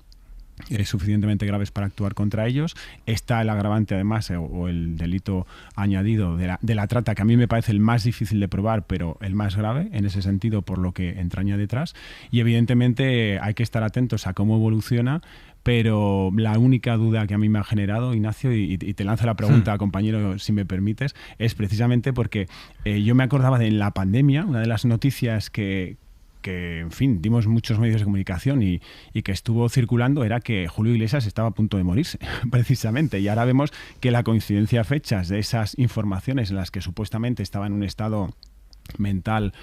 suficientemente graves para actuar contra ellos. Está el agravante además o el delito añadido de la trata, que a mí me parece el más difícil de probar pero el más grave en ese sentido por lo que entraña detrás y evidentemente hay que estar atentos a cómo evoluciona. Pero la única duda que a mí me ha generado, Ignacio, y te lanzo la pregunta, compañero, si me permites, es precisamente porque yo me acordaba de en la pandemia, una de las noticias que en fin, dimos muchos medios de comunicación y que estuvo circulando era que Julio Iglesias estaba a punto de morirse, precisamente. Y ahora vemos que la coincidencia de fechas de esas informaciones en las que supuestamente estaba en un estado mental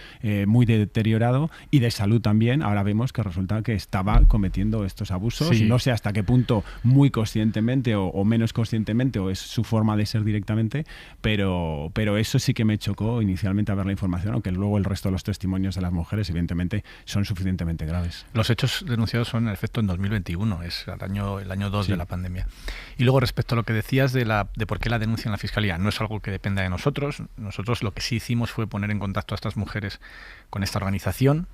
muy deteriorado, y de salud también. Ahora vemos que resulta que estaba cometiendo estos abusos. Sí. No sé hasta qué punto muy conscientemente o menos conscientemente, o es su forma de ser directamente, pero eso sí que me chocó inicialmente a ver la información, aunque luego el resto de los testimonios de las mujeres evidentemente son suficientemente graves. Los hechos denunciados son en efecto en 2021, es el año 2 de la pandemia. Y luego respecto a lo que decías de por qué la denuncia en la Fiscalía, no es algo que dependa de nosotros. Nosotros lo que sí hicimos fue poner en contacto a estas mujeres con esta organización,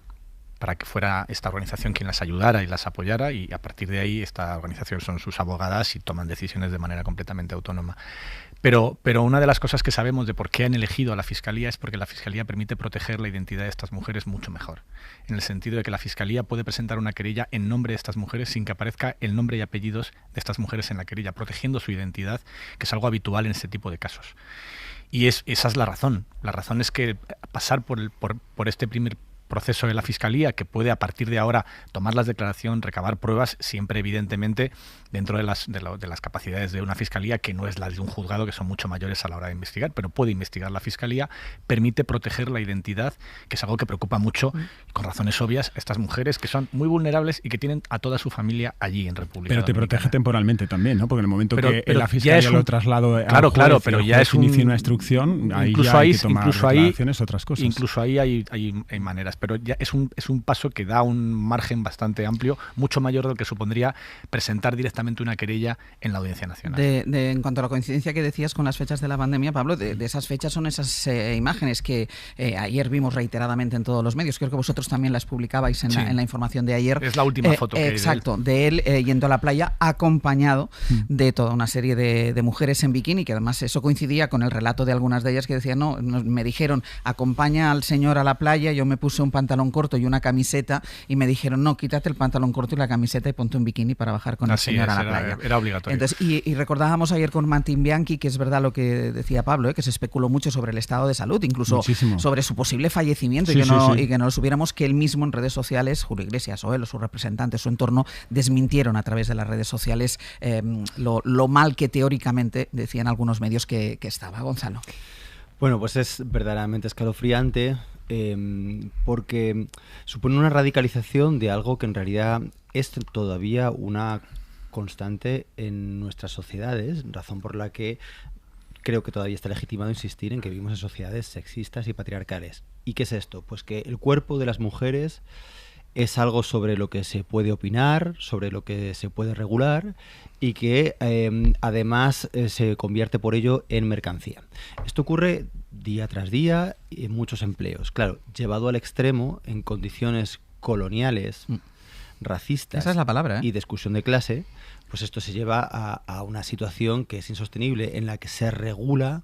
para que fuera esta organización quien las ayudara y las apoyara, y a partir de ahí esta organización son sus abogadas y toman decisiones de manera completamente autónoma. Pero una de las cosas que sabemos de por qué han elegido a la Fiscalía es porque la Fiscalía permite proteger la identidad de estas mujeres mucho mejor, en el sentido de que la Fiscalía puede presentar una querella en nombre de estas mujeres sin que aparezca el nombre y apellidos de estas mujeres en la querella, protegiendo su identidad, que es algo habitual en este tipo de casos. Y esa es la razón. La razón es que pasar por este primer proceso de la Fiscalía, que puede a partir de ahora tomar las declaraciones, recabar pruebas, siempre evidentemente dentro de las capacidades de una Fiscalía, que no es la de un juzgado, que son mucho mayores a la hora de investigar, pero puede investigar la Fiscalía, permite proteger la identidad, que es algo que preocupa mucho, con razones obvias, a estas mujeres que son muy vulnerables y que tienen a toda su familia allí en República Dominicana. Pero te protege temporalmente también, ¿no? Porque en el momento que la Fiscalía lo traslado al juez, pero ya es inicia una instrucción, ahí ya hay que tomar declaraciones, otras cosas. Incluso ahí hay maneras, pero ya es un paso que da un margen bastante amplio, mucho mayor de lo que supondría presentar directamente una querella en la Audiencia Nacional. En cuanto a la coincidencia que decías con las fechas de la pandemia, Pablo, de esas fechas son esas imágenes que ayer vimos reiteradamente en todos los medios. Creo que vosotros también las publicabais en la información de ayer. Es la última foto que hay exacto, de él yendo a la playa acompañado de toda una serie de mujeres en bikini, que además eso coincidía con el relato de algunas de ellas que decían, me dijeron, acompaña al señor a la playa, yo me puse un pantalón corto y una camiseta y me dijeron, no, quítate el pantalón corto y la camiseta y ponte un bikini para bajar con el señor a la playa. Era obligatorio. Entonces, y recordábamos ayer con Martín Bianchi, que es verdad lo que decía Pablo, que se especuló mucho sobre el estado de salud, incluso sobre su posible fallecimiento, y que no lo supiéramos, que él mismo en redes sociales, Julio Iglesias o él o sus representantes, su entorno, desmintieron a través de las redes sociales lo mal que teóricamente decían algunos medios que estaba. Gonzalo. Bueno, pues es verdaderamente escalofriante, porque supone una radicalización de algo que en realidad es todavía una constante en nuestras sociedades, razón por la que creo que todavía está legitimado insistir en que vivimos en sociedades sexistas y patriarcales. ¿Y qué es esto? Pues que el cuerpo de las mujeres es algo sobre lo que se puede opinar, sobre lo que se puede regular, y que además se convierte por ello en mercancía. Esto ocurre día tras día en muchos empleos. Claro, llevado al extremo, en condiciones coloniales, racistas, esa es la palabra, y de exclusión de clase, pues esto se lleva a una situación que es insostenible, en la que se regula.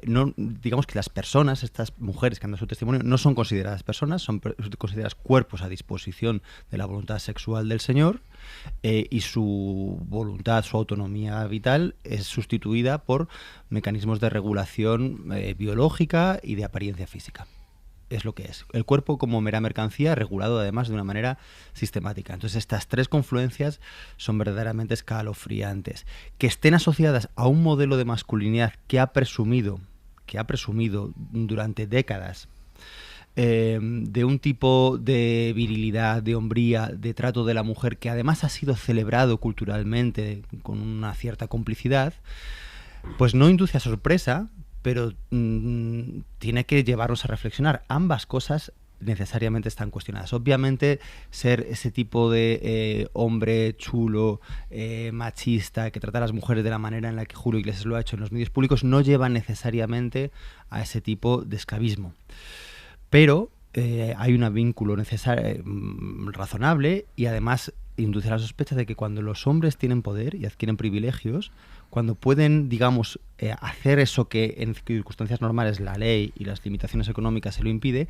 No, digamos que las personas, estas mujeres que han dado su testimonio, no son consideradas personas, son consideradas cuerpos a disposición de la voluntad sexual del Señor, y su voluntad, su autonomía vital es sustituida por mecanismos de regulación biológica y de apariencia física. Es lo que es. El cuerpo como mera mercancía, regulado además de una manera sistemática. Entonces estas tres confluencias son verdaderamente escalofriantes. Que estén asociadas a un modelo de masculinidad que ha presumido durante décadas de un tipo de virilidad, de hombría, de trato de la mujer, que además ha sido celebrado culturalmente con una cierta complicidad, pues no induce a sorpresa, pero tiene que llevarnos a reflexionar. Ambas cosas necesariamente están cuestionadas. Obviamente, ser ese tipo de hombre chulo, machista, que trata a las mujeres de la manera en la que Julio Iglesias lo ha hecho en los medios públicos, no lleva necesariamente a ese tipo de esclavismo. Pero hay un vínculo necesario, razonable, y además induce a la sospecha de que cuando los hombres tienen poder y adquieren privilegios, cuando pueden, digamos, hacer eso que en circunstancias normales la ley y las limitaciones económicas se lo impide,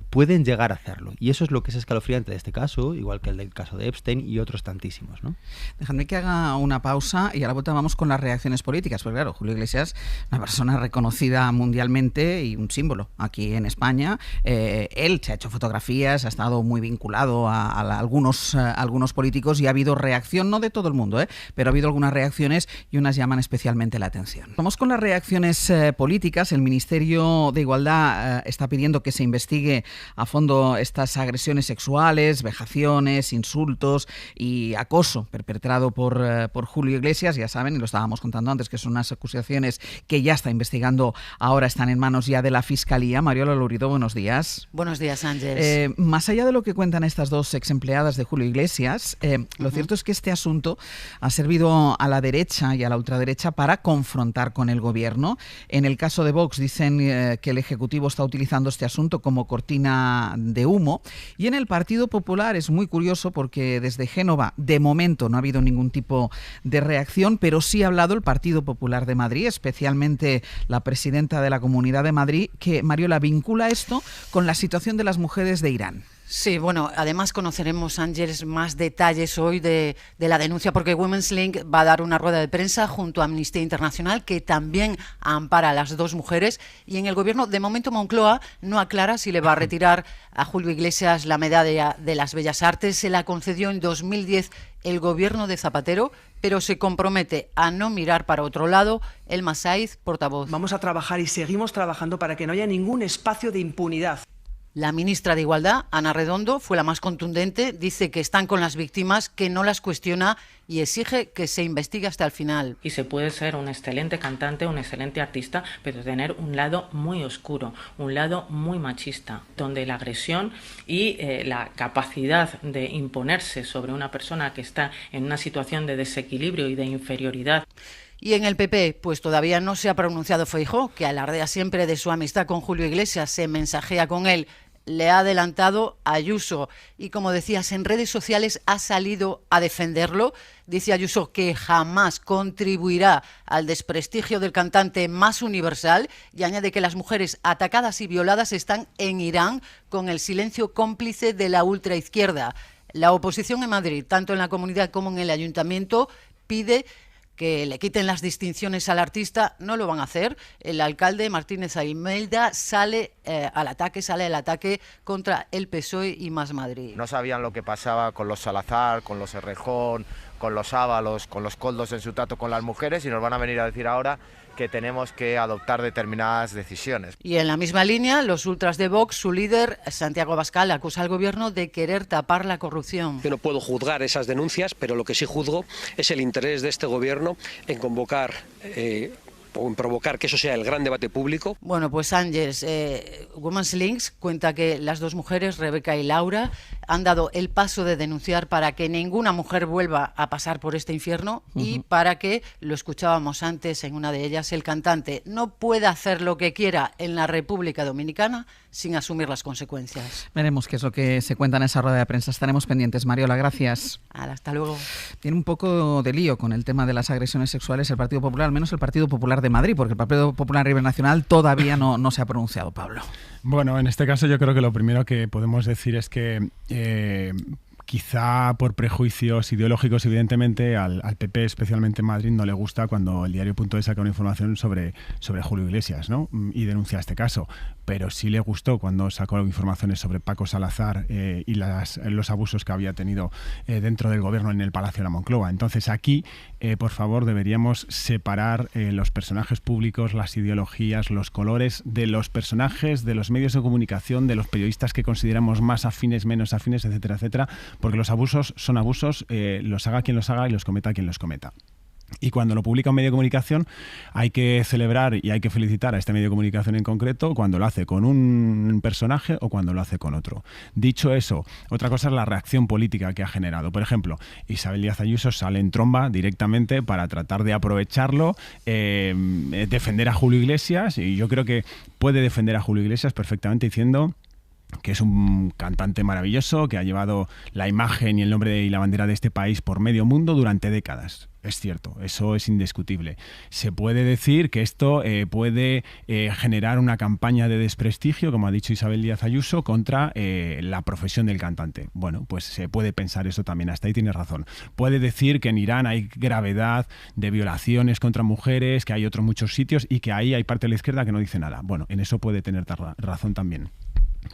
pueden llegar a hacerlo. Y eso es lo que es escalofriante de este caso, igual que el del caso de Epstein y otros tantísimos, ¿no? Dejadme que haga una pausa y a la vuelta vamos con las reacciones políticas. Porque claro, Julio Iglesias, una persona reconocida mundialmente y un símbolo aquí en España. Él se ha hecho fotografías, ha estado muy vinculado a algunos políticos, y ha habido reacción, no de todo el mundo, pero ha habido algunas reacciones y unas llamadas llaman especialmente la atención. Vamos con las reacciones políticas. El Ministerio de Igualdad está pidiendo que se investigue a fondo estas agresiones sexuales, vejaciones, insultos y acoso perpetrado por Julio Iglesias. Ya saben, y lo estábamos contando antes, que son unas acusaciones que ya está investigando, ahora están en manos ya de la Fiscalía. Mariola Lourido, buenos días. Buenos días, Ángeles. Más allá de lo que cuentan estas dos ex empleadas de Julio Iglesias, lo cierto es que este asunto ha servido a la derecha y a la ultraderecha para confrontar con el gobierno. En el caso de Vox dicen que el Ejecutivo está utilizando este asunto como cortina de humo, y en el Partido Popular es muy curioso porque desde Génova de momento no ha habido ningún tipo de reacción, pero sí ha hablado el Partido Popular de Madrid, especialmente la presidenta de la Comunidad de Madrid, que, Mariola, vincula esto con la situación de las mujeres de Irán. Sí, bueno, además conoceremos, Ángeles, más detalles hoy de la denuncia, porque Women's Link va a dar una rueda de prensa junto a Amnistía Internacional, que también ampara a las dos mujeres, y en el gobierno, de momento, Moncloa no aclara si le va a retirar a Julio Iglesias la medalla de las Bellas Artes. Se la concedió en 2010 el gobierno de Zapatero, pero se compromete a no mirar para otro lado. Elma Saiz, portavoz. Vamos a trabajar y seguimos trabajando para que no haya ningún espacio de impunidad. La ministra de Igualdad, Ana Redondo, fue la más contundente. Dice que están con las víctimas, que no las cuestiona y exige que se investigue hasta el final. Y se puede ser un excelente cantante, un excelente artista, pero tener un lado muy oscuro, un lado muy machista, donde la agresión y la capacidad de imponerse sobre una persona que está en una situación de desequilibrio y de inferioridad. Y en el PP, pues todavía no se ha pronunciado Feijóo, que alardea siempre de su amistad con Julio Iglesias, se mensajea con él. Le ha adelantado Ayuso y, como decías, en redes sociales ha salido a defenderlo. Dice Ayuso que jamás contribuirá al desprestigio del cantante más universal y añade que las mujeres atacadas y violadas están en Irán con el silencio cómplice de la ultraizquierda. La oposición en Madrid, tanto en la comunidad como en el ayuntamiento, pide que le quiten las distinciones al artista. No lo van a hacer. El alcalde Martínez Almeida sale al ataque contra el PSOE y Más Madrid. No sabían lo que pasaba con los Salazar, con los Errejón, con los Ábalos, con los Koldos en su trato con las mujeres, y nos van a venir a decir ahora que tenemos que adoptar determinadas decisiones. Y en la misma línea, los ultras de Vox, su líder, Santiago Abascal, acusa al gobierno de querer tapar la corrupción. Yo no puedo juzgar esas denuncias, pero lo que sí juzgo es el interés de este gobierno en convocar o en provocar que eso sea el gran debate público. Bueno, pues Ángeles, Women's Links cuenta que las dos mujeres, Rebeca y Laura, han dado el paso de denunciar para que ninguna mujer vuelva a pasar por este infierno y para que, lo escuchábamos antes en una de ellas, el cantante no pueda hacer lo que quiera en la República Dominicana sin asumir las consecuencias. Veremos qué es lo que se cuenta en esa rueda de prensa. Estaremos pendientes. Mariola, gracias. Hasta luego. Tiene un poco de lío con el tema de las agresiones sexuales el Partido Popular, al menos el Partido Popular de Madrid, porque el Partido Popular a nivel nacional todavía no se ha pronunciado, Pablo. Bueno, en este caso yo creo que lo primero que podemos decir es que quizá por prejuicios ideológicos, evidentemente, al PP, especialmente en Madrid, no le gusta cuando el diario.es saca una información sobre Julio Iglesias, ¿no? Y denuncia este caso. Pero sí le gustó cuando sacó informaciones sobre Paco Salazar y los abusos que había tenido dentro del gobierno en el Palacio de la Moncloa. Entonces aquí, por favor, deberíamos separar los personajes públicos, las ideologías, los colores de los personajes, de los medios de comunicación, de los periodistas que consideramos más afines, menos afines, etcétera, etcétera, porque los abusos son abusos, los haga quien los haga y los cometa quien los cometa. Y cuando lo publica un medio de comunicación hay que celebrar y hay que felicitar a este medio de comunicación en concreto cuando lo hace con un personaje o cuando lo hace con otro. Dicho eso, otra cosa es la reacción política que ha generado. Por ejemplo, Isabel Díaz Ayuso sale en tromba directamente para tratar de aprovecharlo, defender a Julio Iglesias, y yo creo que puede defender a Julio Iglesias perfectamente diciendo que es un cantante maravilloso, que ha llevado la imagen y el nombre y la bandera de este país por medio mundo durante décadas. Es cierto, eso es indiscutible. Se puede decir que esto puede generar una campaña de desprestigio, como ha dicho Isabel Díaz Ayuso, contra la profesión del cantante. Bueno, pues se puede pensar eso también, hasta ahí tienes razón. Puede decir que en Irán hay gravedad de violaciones contra mujeres, que hay otros muchos sitios y que ahí hay parte de la izquierda que no dice nada. Bueno, en eso puede tener razón también.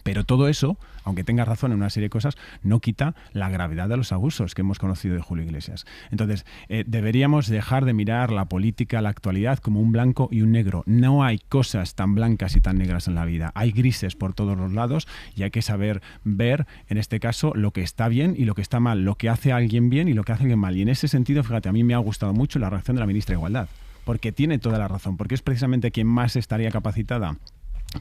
Pero todo eso, aunque tenga razón en una serie de cosas, no quita la gravedad de los abusos que hemos conocido de Julio Iglesias. Entonces, deberíamos dejar de mirar la política, la actualidad, como un blanco y un negro. No hay cosas tan blancas y tan negras en la vida. Hay grises por todos los lados y hay que saber ver, en este caso, lo que está bien y lo que está mal, lo que hace a alguien bien y lo que hace a alguien mal. Y en ese sentido, fíjate, a mí me ha gustado mucho la reacción de la ministra de Igualdad, porque tiene toda la razón, porque es precisamente quien más estaría capacitada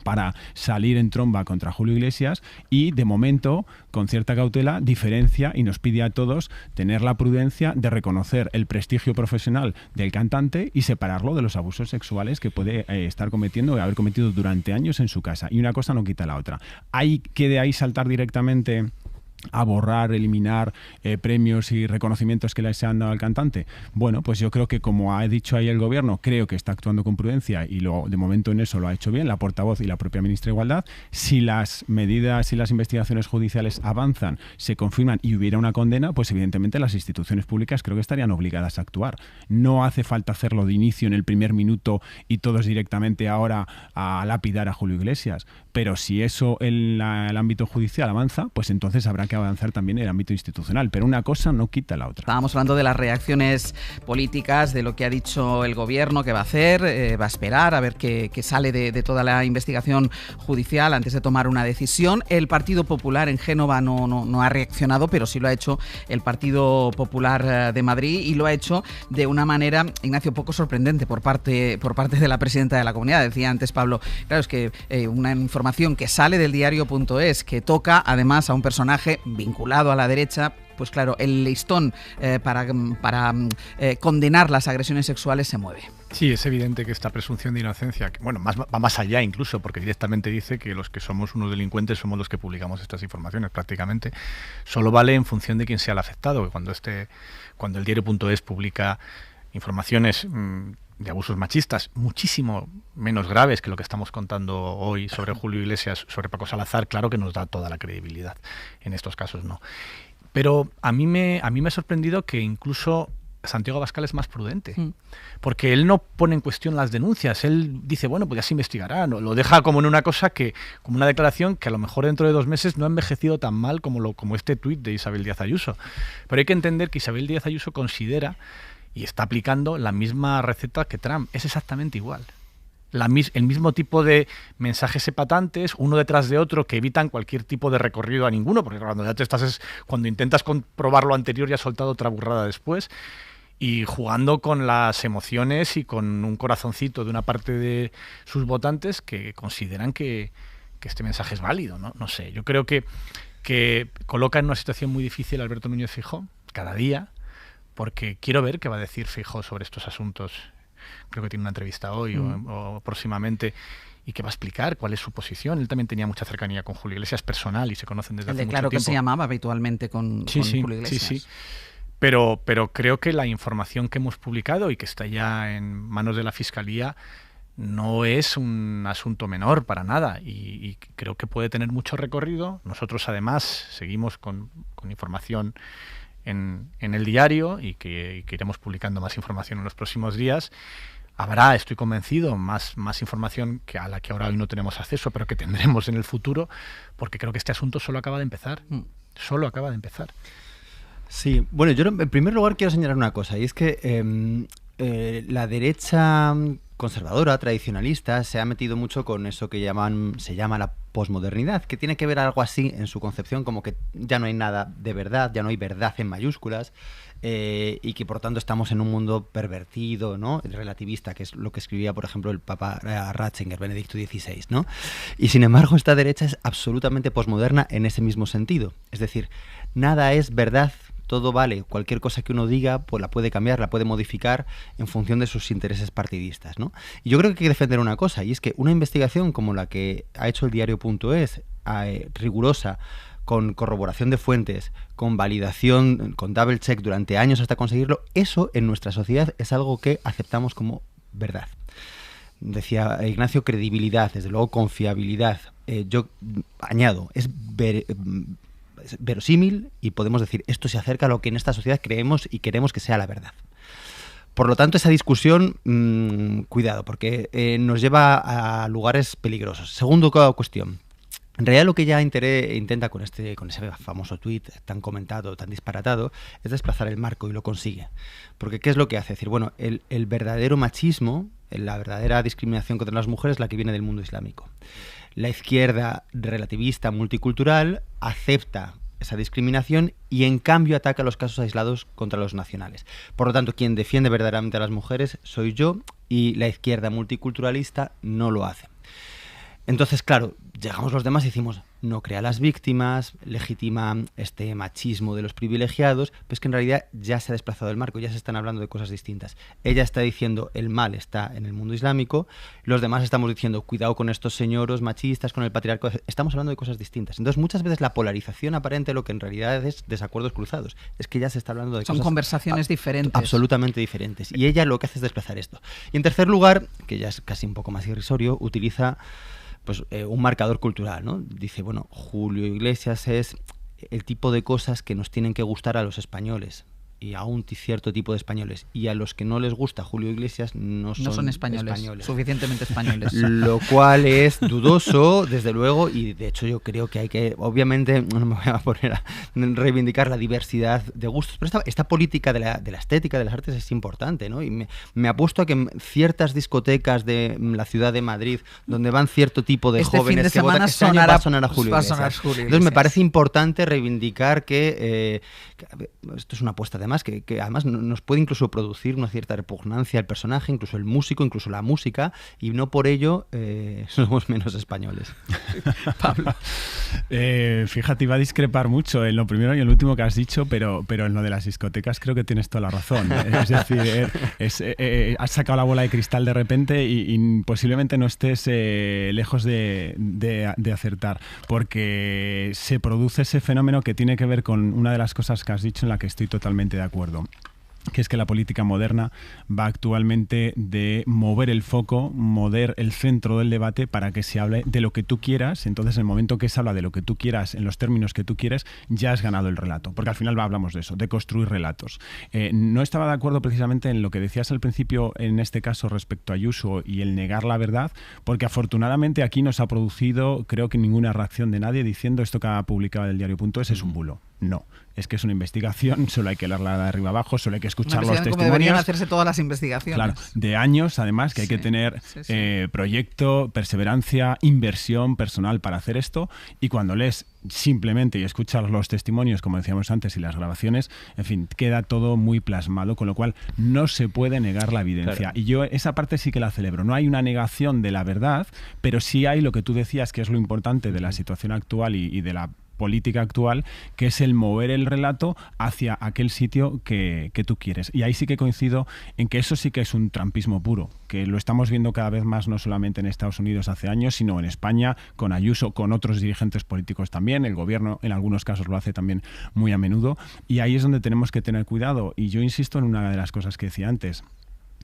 para salir en tromba contra Julio Iglesias y, de momento, con cierta cautela, diferencia y nos pide a todos tener la prudencia de reconocer el prestigio profesional del cantante y separarlo de los abusos sexuales que puede estar cometiendo o haber cometido durante años en su casa. Y una cosa no quita la otra. Hay que de ahí saltar directamente a borrar, eliminar premios y reconocimientos que se han dado al cantante. Bueno, pues yo creo que, como ha dicho ahí el gobierno, creo que está actuando con prudencia y de momento en eso lo ha hecho bien la portavoz y la propia ministra de Igualdad. Si las medidas y las investigaciones judiciales avanzan, se confirman y hubiera una condena, pues evidentemente las instituciones públicas creo que estarían obligadas a actuar. No hace falta hacerlo de inicio en el primer minuto y todos directamente ahora a lapidar a Julio Iglesias. Pero si eso en el ámbito judicial avanza, pues entonces habrá que avanzar también en el ámbito institucional, pero una cosa no quita la otra. Estábamos hablando de las reacciones políticas, de lo que ha dicho el gobierno que va a hacer, va a esperar a ver qué sale de toda la investigación judicial antes de tomar una decisión. El Partido Popular en Génova no ha reaccionado, pero sí lo ha hecho el Partido Popular de Madrid, y lo ha hecho de una manera, Ignacio, poco sorprendente por parte de la presidenta de la Comunidad. Decía antes Pablo, claro, es que una información que sale del diario.es, que toca además a un personaje vinculado a la derecha, pues claro, el listón para condenar las agresiones sexuales se mueve. Sí, es evidente que esta presunción de inocencia, que, bueno, va más allá incluso, porque directamente dice que los que somos unos delincuentes somos los que publicamos estas informaciones prácticamente. Solo vale en función de quién sea el afectado, que cuando el diario.es publica informaciones de abusos machistas muchísimo menos graves que lo que estamos contando hoy sobre Julio Iglesias, sobre Paco Salazar, claro que nos da toda la credibilidad. En estos casos no. Pero a mí me ha sorprendido que incluso Santiago Abascal es más prudente, porque él no pone en cuestión las denuncias. Él dice, bueno, pues ya se investigará, ¿no? Lo deja como en una cosa como una declaración que a lo mejor dentro de 2 meses no ha envejecido tan mal como este tuit de Isabel Díaz Ayuso. Pero hay que entender que Isabel Díaz Ayuso considera y está aplicando la misma receta que Trump. Es exactamente igual. El mismo tipo de mensajes epatantes, uno detrás de otro, que evitan cualquier tipo de recorrido a ninguno, porque cuando ya cuando intentas comprobar lo anterior ya has soltado otra burrada después, y jugando con las emociones y con un corazoncito de una parte de sus votantes que consideran que este mensaje es válido, ¿no? No sé, yo creo que coloca en una situación muy difícil a Alberto Núñez Feijóo cada día, porque quiero ver qué va a decir Feijóo sobre estos asuntos. Creo que tiene una entrevista hoy o próximamente, y que va a explicar cuál es su posición. Él también tenía mucha cercanía con Julio Iglesias personal y se conocen desde hace mucho tiempo. Claro, que se llamaba habitualmente con Julio Iglesias. Sí. Pero creo que la información que hemos publicado y que está ya en manos de la Fiscalía no es un asunto menor para nada, y creo que puede tener mucho recorrido. Nosotros además seguimos con información en el diario y que iremos publicando más información en los próximos días. Habrá, estoy convencido, más información a la que ahora hoy no tenemos acceso, pero que tendremos en el futuro, porque creo que este asunto solo acaba de empezar. Solo acaba de empezar. Sí, bueno, yo en primer lugar quiero señalar una cosa, y es que la derecha conservadora, tradicionalista, se ha metido mucho con eso que se llama la posmodernidad, que tiene que ver algo así en su concepción, como que ya no hay nada de verdad, ya no hay verdad en mayúsculas, y que por tanto estamos en un mundo pervertido, ¿no? Relativista, que es lo que escribía, por ejemplo, el Papa Ratzinger, Benedicto XVI, ¿no? Y sin embargo, esta derecha es absolutamente posmoderna en ese mismo sentido. Es decir, nada es verdad, todo vale, cualquier cosa que uno diga pues la puede cambiar, la puede modificar en función de sus intereses partidistas, ¿no? Y yo creo que hay que defender una cosa, y es que una investigación como la que ha hecho el diario.es, rigurosa, con corroboración de fuentes, con validación, con double check durante años hasta conseguirlo, eso en nuestra sociedad es algo que aceptamos como verdad. Decía Ignacio, credibilidad, desde luego confiabilidad. Yo añado, es verosímil, y podemos decir, esto se acerca a lo que en esta sociedad creemos y queremos que sea la verdad. Por lo tanto, esa discusión, cuidado, porque nos lleva a lugares peligrosos. Segunda cuestión, En realidad lo que ella intenta con ese famoso tuit tan comentado, tan disparatado, es desplazar el marco y lo consigue. Porque ¿qué es lo que hace? Es decir, bueno, el verdadero machismo, la verdadera discriminación contra las mujeres es la que viene del mundo islámico. La izquierda relativista multicultural acepta esa discriminación y en cambio ataca los casos aislados contra los nacionales. Por lo tanto, quien defiende verdaderamente a las mujeres soy yo y la izquierda multiculturalista no lo hace. Entonces, claro, llegamos los demás y decimos, no crea las víctimas, legitima este machismo de los privilegiados, pero es que en realidad ya se ha desplazado el marco, ya se están hablando de cosas distintas. Ella está diciendo el mal está en el mundo islámico, los demás estamos diciendo cuidado con estos señoros machistas, con el patriarcado, estamos hablando de cosas distintas. Entonces muchas veces la polarización aparente lo que en realidad es desacuerdos cruzados, es que ya se está hablando de Son cosas conversaciones diferentes. Absolutamente diferentes. Y ella lo que hace es desplazar esto. Y en tercer lugar, que ya es casi un poco más irrisorio, utiliza un marcador cultural, ¿no? Dice, bueno, Julio Iglesias es el tipo de cosas que nos tienen que gustar a los españoles y a un cierto tipo de españoles, y a los que no les gusta Julio Iglesias no son españoles, suficientemente españoles. Lo cual es dudoso, desde luego, y de hecho yo creo que hay que, obviamente, no me voy a poner a reivindicar la diversidad de gustos, pero esta política de la estética, de las artes es importante, ¿no? Y me apuesto a que en ciertas discotecas de la ciudad de Madrid, donde van cierto tipo de jóvenes que votan, este año va a sonar a Julio Iglesias. Entonces me parece importante reivindicar que esto es una apuesta de más, que además nos puede incluso producir una cierta repugnancia al personaje, incluso el músico, incluso la música, y no por ello somos menos españoles. Pablo. Fíjate, iba a discrepar mucho en lo primero y en lo último que has dicho, pero en lo de las discotecas creo que tienes toda la razón. Es decir, has sacado la bola de cristal de repente y posiblemente no estés lejos de acertar, porque se produce ese fenómeno que tiene que ver con una de las cosas que has dicho en la que estoy totalmente de acuerdo, que es que la política moderna va actualmente de mover el foco, mover el centro del debate para que se hable de lo que tú quieras. Entonces, en el momento que se habla de lo que tú quieras, en los términos que tú quieres, ya has ganado el relato, porque al final hablamos de eso, de construir relatos. No estaba de acuerdo precisamente en lo que decías al principio, en este caso respecto a Ayuso y el negar la verdad, porque afortunadamente aquí no se ha producido, creo que ninguna reacción de nadie diciendo esto que ha publicado el diario.es es un bulo. No, es que es una investigación, solo hay que leerla de arriba abajo, solo hay que escuchar los testimonios. Como deberían hacerse todas las investigaciones. Claro, de años además, que hay que tener proyecto, perseverancia, inversión personal para hacer esto, y cuando lees simplemente y escuchas los testimonios, como decíamos antes, y las grabaciones, en fin, queda todo muy plasmado, con lo cual no se puede negar la evidencia. Claro. Y yo esa parte sí que la celebro. No hay una negación de la verdad, pero sí hay lo que tú decías, que es lo importante de la situación actual y de la política actual, que es el mover el relato hacia aquel sitio que tú quieres. Y ahí sí que coincido en que eso sí que es un trumpismo puro, que lo estamos viendo cada vez más, no solamente en Estados Unidos hace años, sino en España, con Ayuso, con otros dirigentes políticos también. El gobierno en algunos casos lo hace también muy a menudo, y ahí es donde tenemos que tener cuidado. Y yo insisto en una de las cosas que decía antes: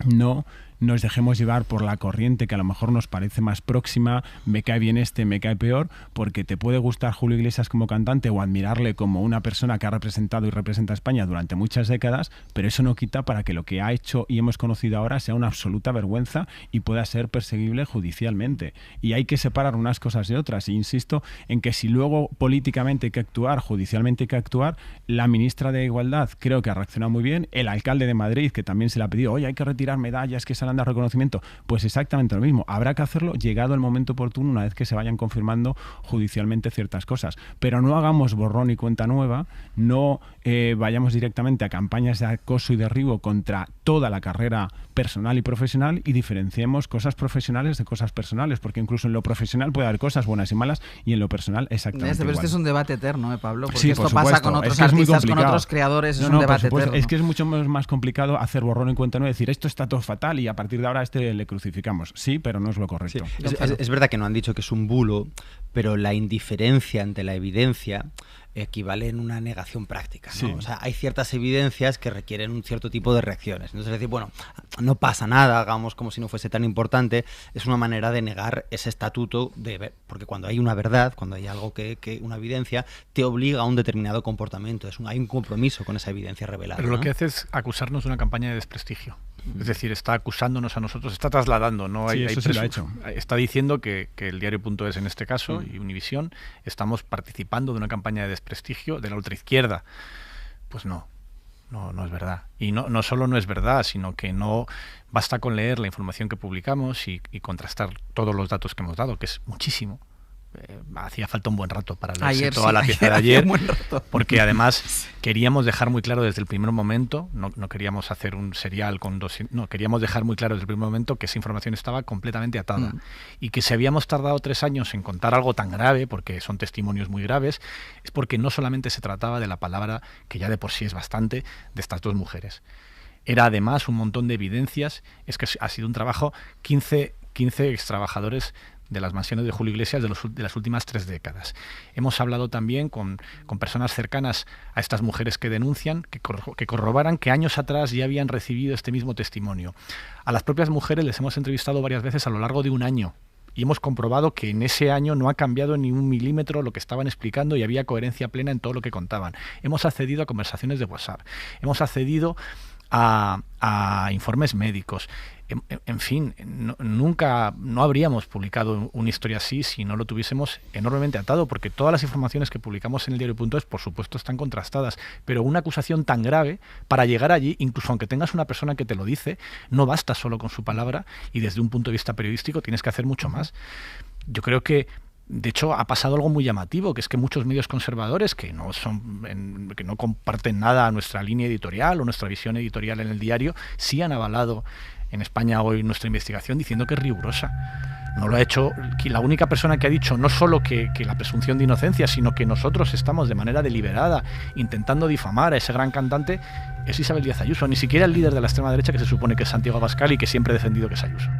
no nos dejemos llevar por la corriente que a lo mejor nos parece más próxima, me cae bien me cae peor, porque te puede gustar Julio Iglesias como cantante o admirarle como una persona que ha representado y representa a España durante muchas décadas, pero eso no quita para que lo que ha hecho y hemos conocido ahora sea una absoluta vergüenza y pueda ser perseguible judicialmente. Y hay que separar unas cosas de otras, e insisto en que si luego políticamente hay que actuar, judicialmente hay que actuar, la ministra de Igualdad creo que ha reaccionado muy bien, el alcalde de Madrid, que también se le ha pedido, oye, hay que retirar medallas que se han dado reconocimiento, pues exactamente lo mismo. Habrá que hacerlo llegado el momento oportuno, una vez que se vayan confirmando judicialmente ciertas cosas. Pero no hagamos borrón y cuenta nueva, no vayamos directamente a campañas de acoso y derribo contra toda la carrera personal y profesional, y diferenciemos cosas profesionales de cosas personales, porque incluso en lo profesional puede haber cosas buenas y malas, y en lo personal exactamente igual. Pero este es un debate eterno, Pablo, porque sí, esto pasa con otros artistas, con otros creadores, es un debate eterno. Es que es mucho más complicado hacer borrón y cuenta nueva, decir esto está todo fatal y a partir de ahora le crucificamos. Sí, pero no es lo correcto. Sí. Es verdad que no han dicho que es un bulo, pero la indiferencia ante la evidencia equivale en una negación práctica, ¿no? Sí. O sea, hay ciertas evidencias que requieren un cierto tipo de reacciones. Entonces, decir, bueno, no pasa nada, hagamos como si no fuese tan importante, es una manera de negar ese estatuto porque cuando hay una verdad, cuando hay algo una evidencia, te obliga a un determinado comportamiento. Hay un compromiso con esa evidencia revelada. Pero lo que hace es acusarnos de una campaña de desprestigio. Es decir, está acusándonos a nosotros, está trasladando, no hay, eso sí lo ha hecho. Está diciendo que el diario.es en este caso y Univisión estamos participando de una campaña de desprestigio de la ultraizquierda. Pues no es verdad. Y no solo no es verdad, sino que no basta con leer la información que publicamos y contrastar todos los datos que hemos dado, que es muchísimo. Hacía falta un buen rato para leerse toda la pieza de ayer, porque además queríamos dejar muy claro desde el primer momento, no queríamos hacer un serial con queríamos dejar muy claro desde el primer momento que esa información estaba completamente atada y que si habíamos tardado 3 años en contar algo tan grave, porque son testimonios muy graves, es porque no solamente se trataba de la palabra, que ya de por sí es bastante, de estas 2 mujeres. Era además un montón de evidencias, es que ha sido un trabajo, 15 extrabajadores de las mansiones de Julio Iglesias de las últimas 3 décadas. Hemos hablado también con personas cercanas a estas mujeres que denuncian, que corroboran que años atrás ya habían recibido este mismo testimonio. A las propias mujeres les hemos entrevistado varias veces a lo largo de un año y hemos comprobado que en ese año no ha cambiado ni un milímetro lo que estaban explicando y había coherencia plena en todo lo que contaban. Hemos accedido a conversaciones de WhatsApp, hemos accedido a informes médicos. En fin, no habríamos publicado una historia así si no lo tuviésemos enormemente atado, porque todas las informaciones que publicamos en el diario.es, por supuesto, están contrastadas, pero una acusación tan grave, para llegar allí, incluso aunque tengas una persona que te lo dice, no basta solo con su palabra y desde un punto de vista periodístico tienes que hacer mucho más. Yo creo que de hecho, ha pasado algo muy llamativo, que es que muchos medios conservadores que no comparten nada a nuestra línea editorial o nuestra visión editorial en el diario, sí han avalado en España hoy nuestra investigación diciendo que es rigurosa. No lo ha hecho, la única persona que ha dicho no solo que la presunción de inocencia, sino que nosotros estamos de manera deliberada intentando difamar a ese gran cantante, es Isabel Díaz Ayuso, ni siquiera el líder de la extrema derecha, que se supone que es Santiago Abascal y que siempre ha defendido que es Ayuso.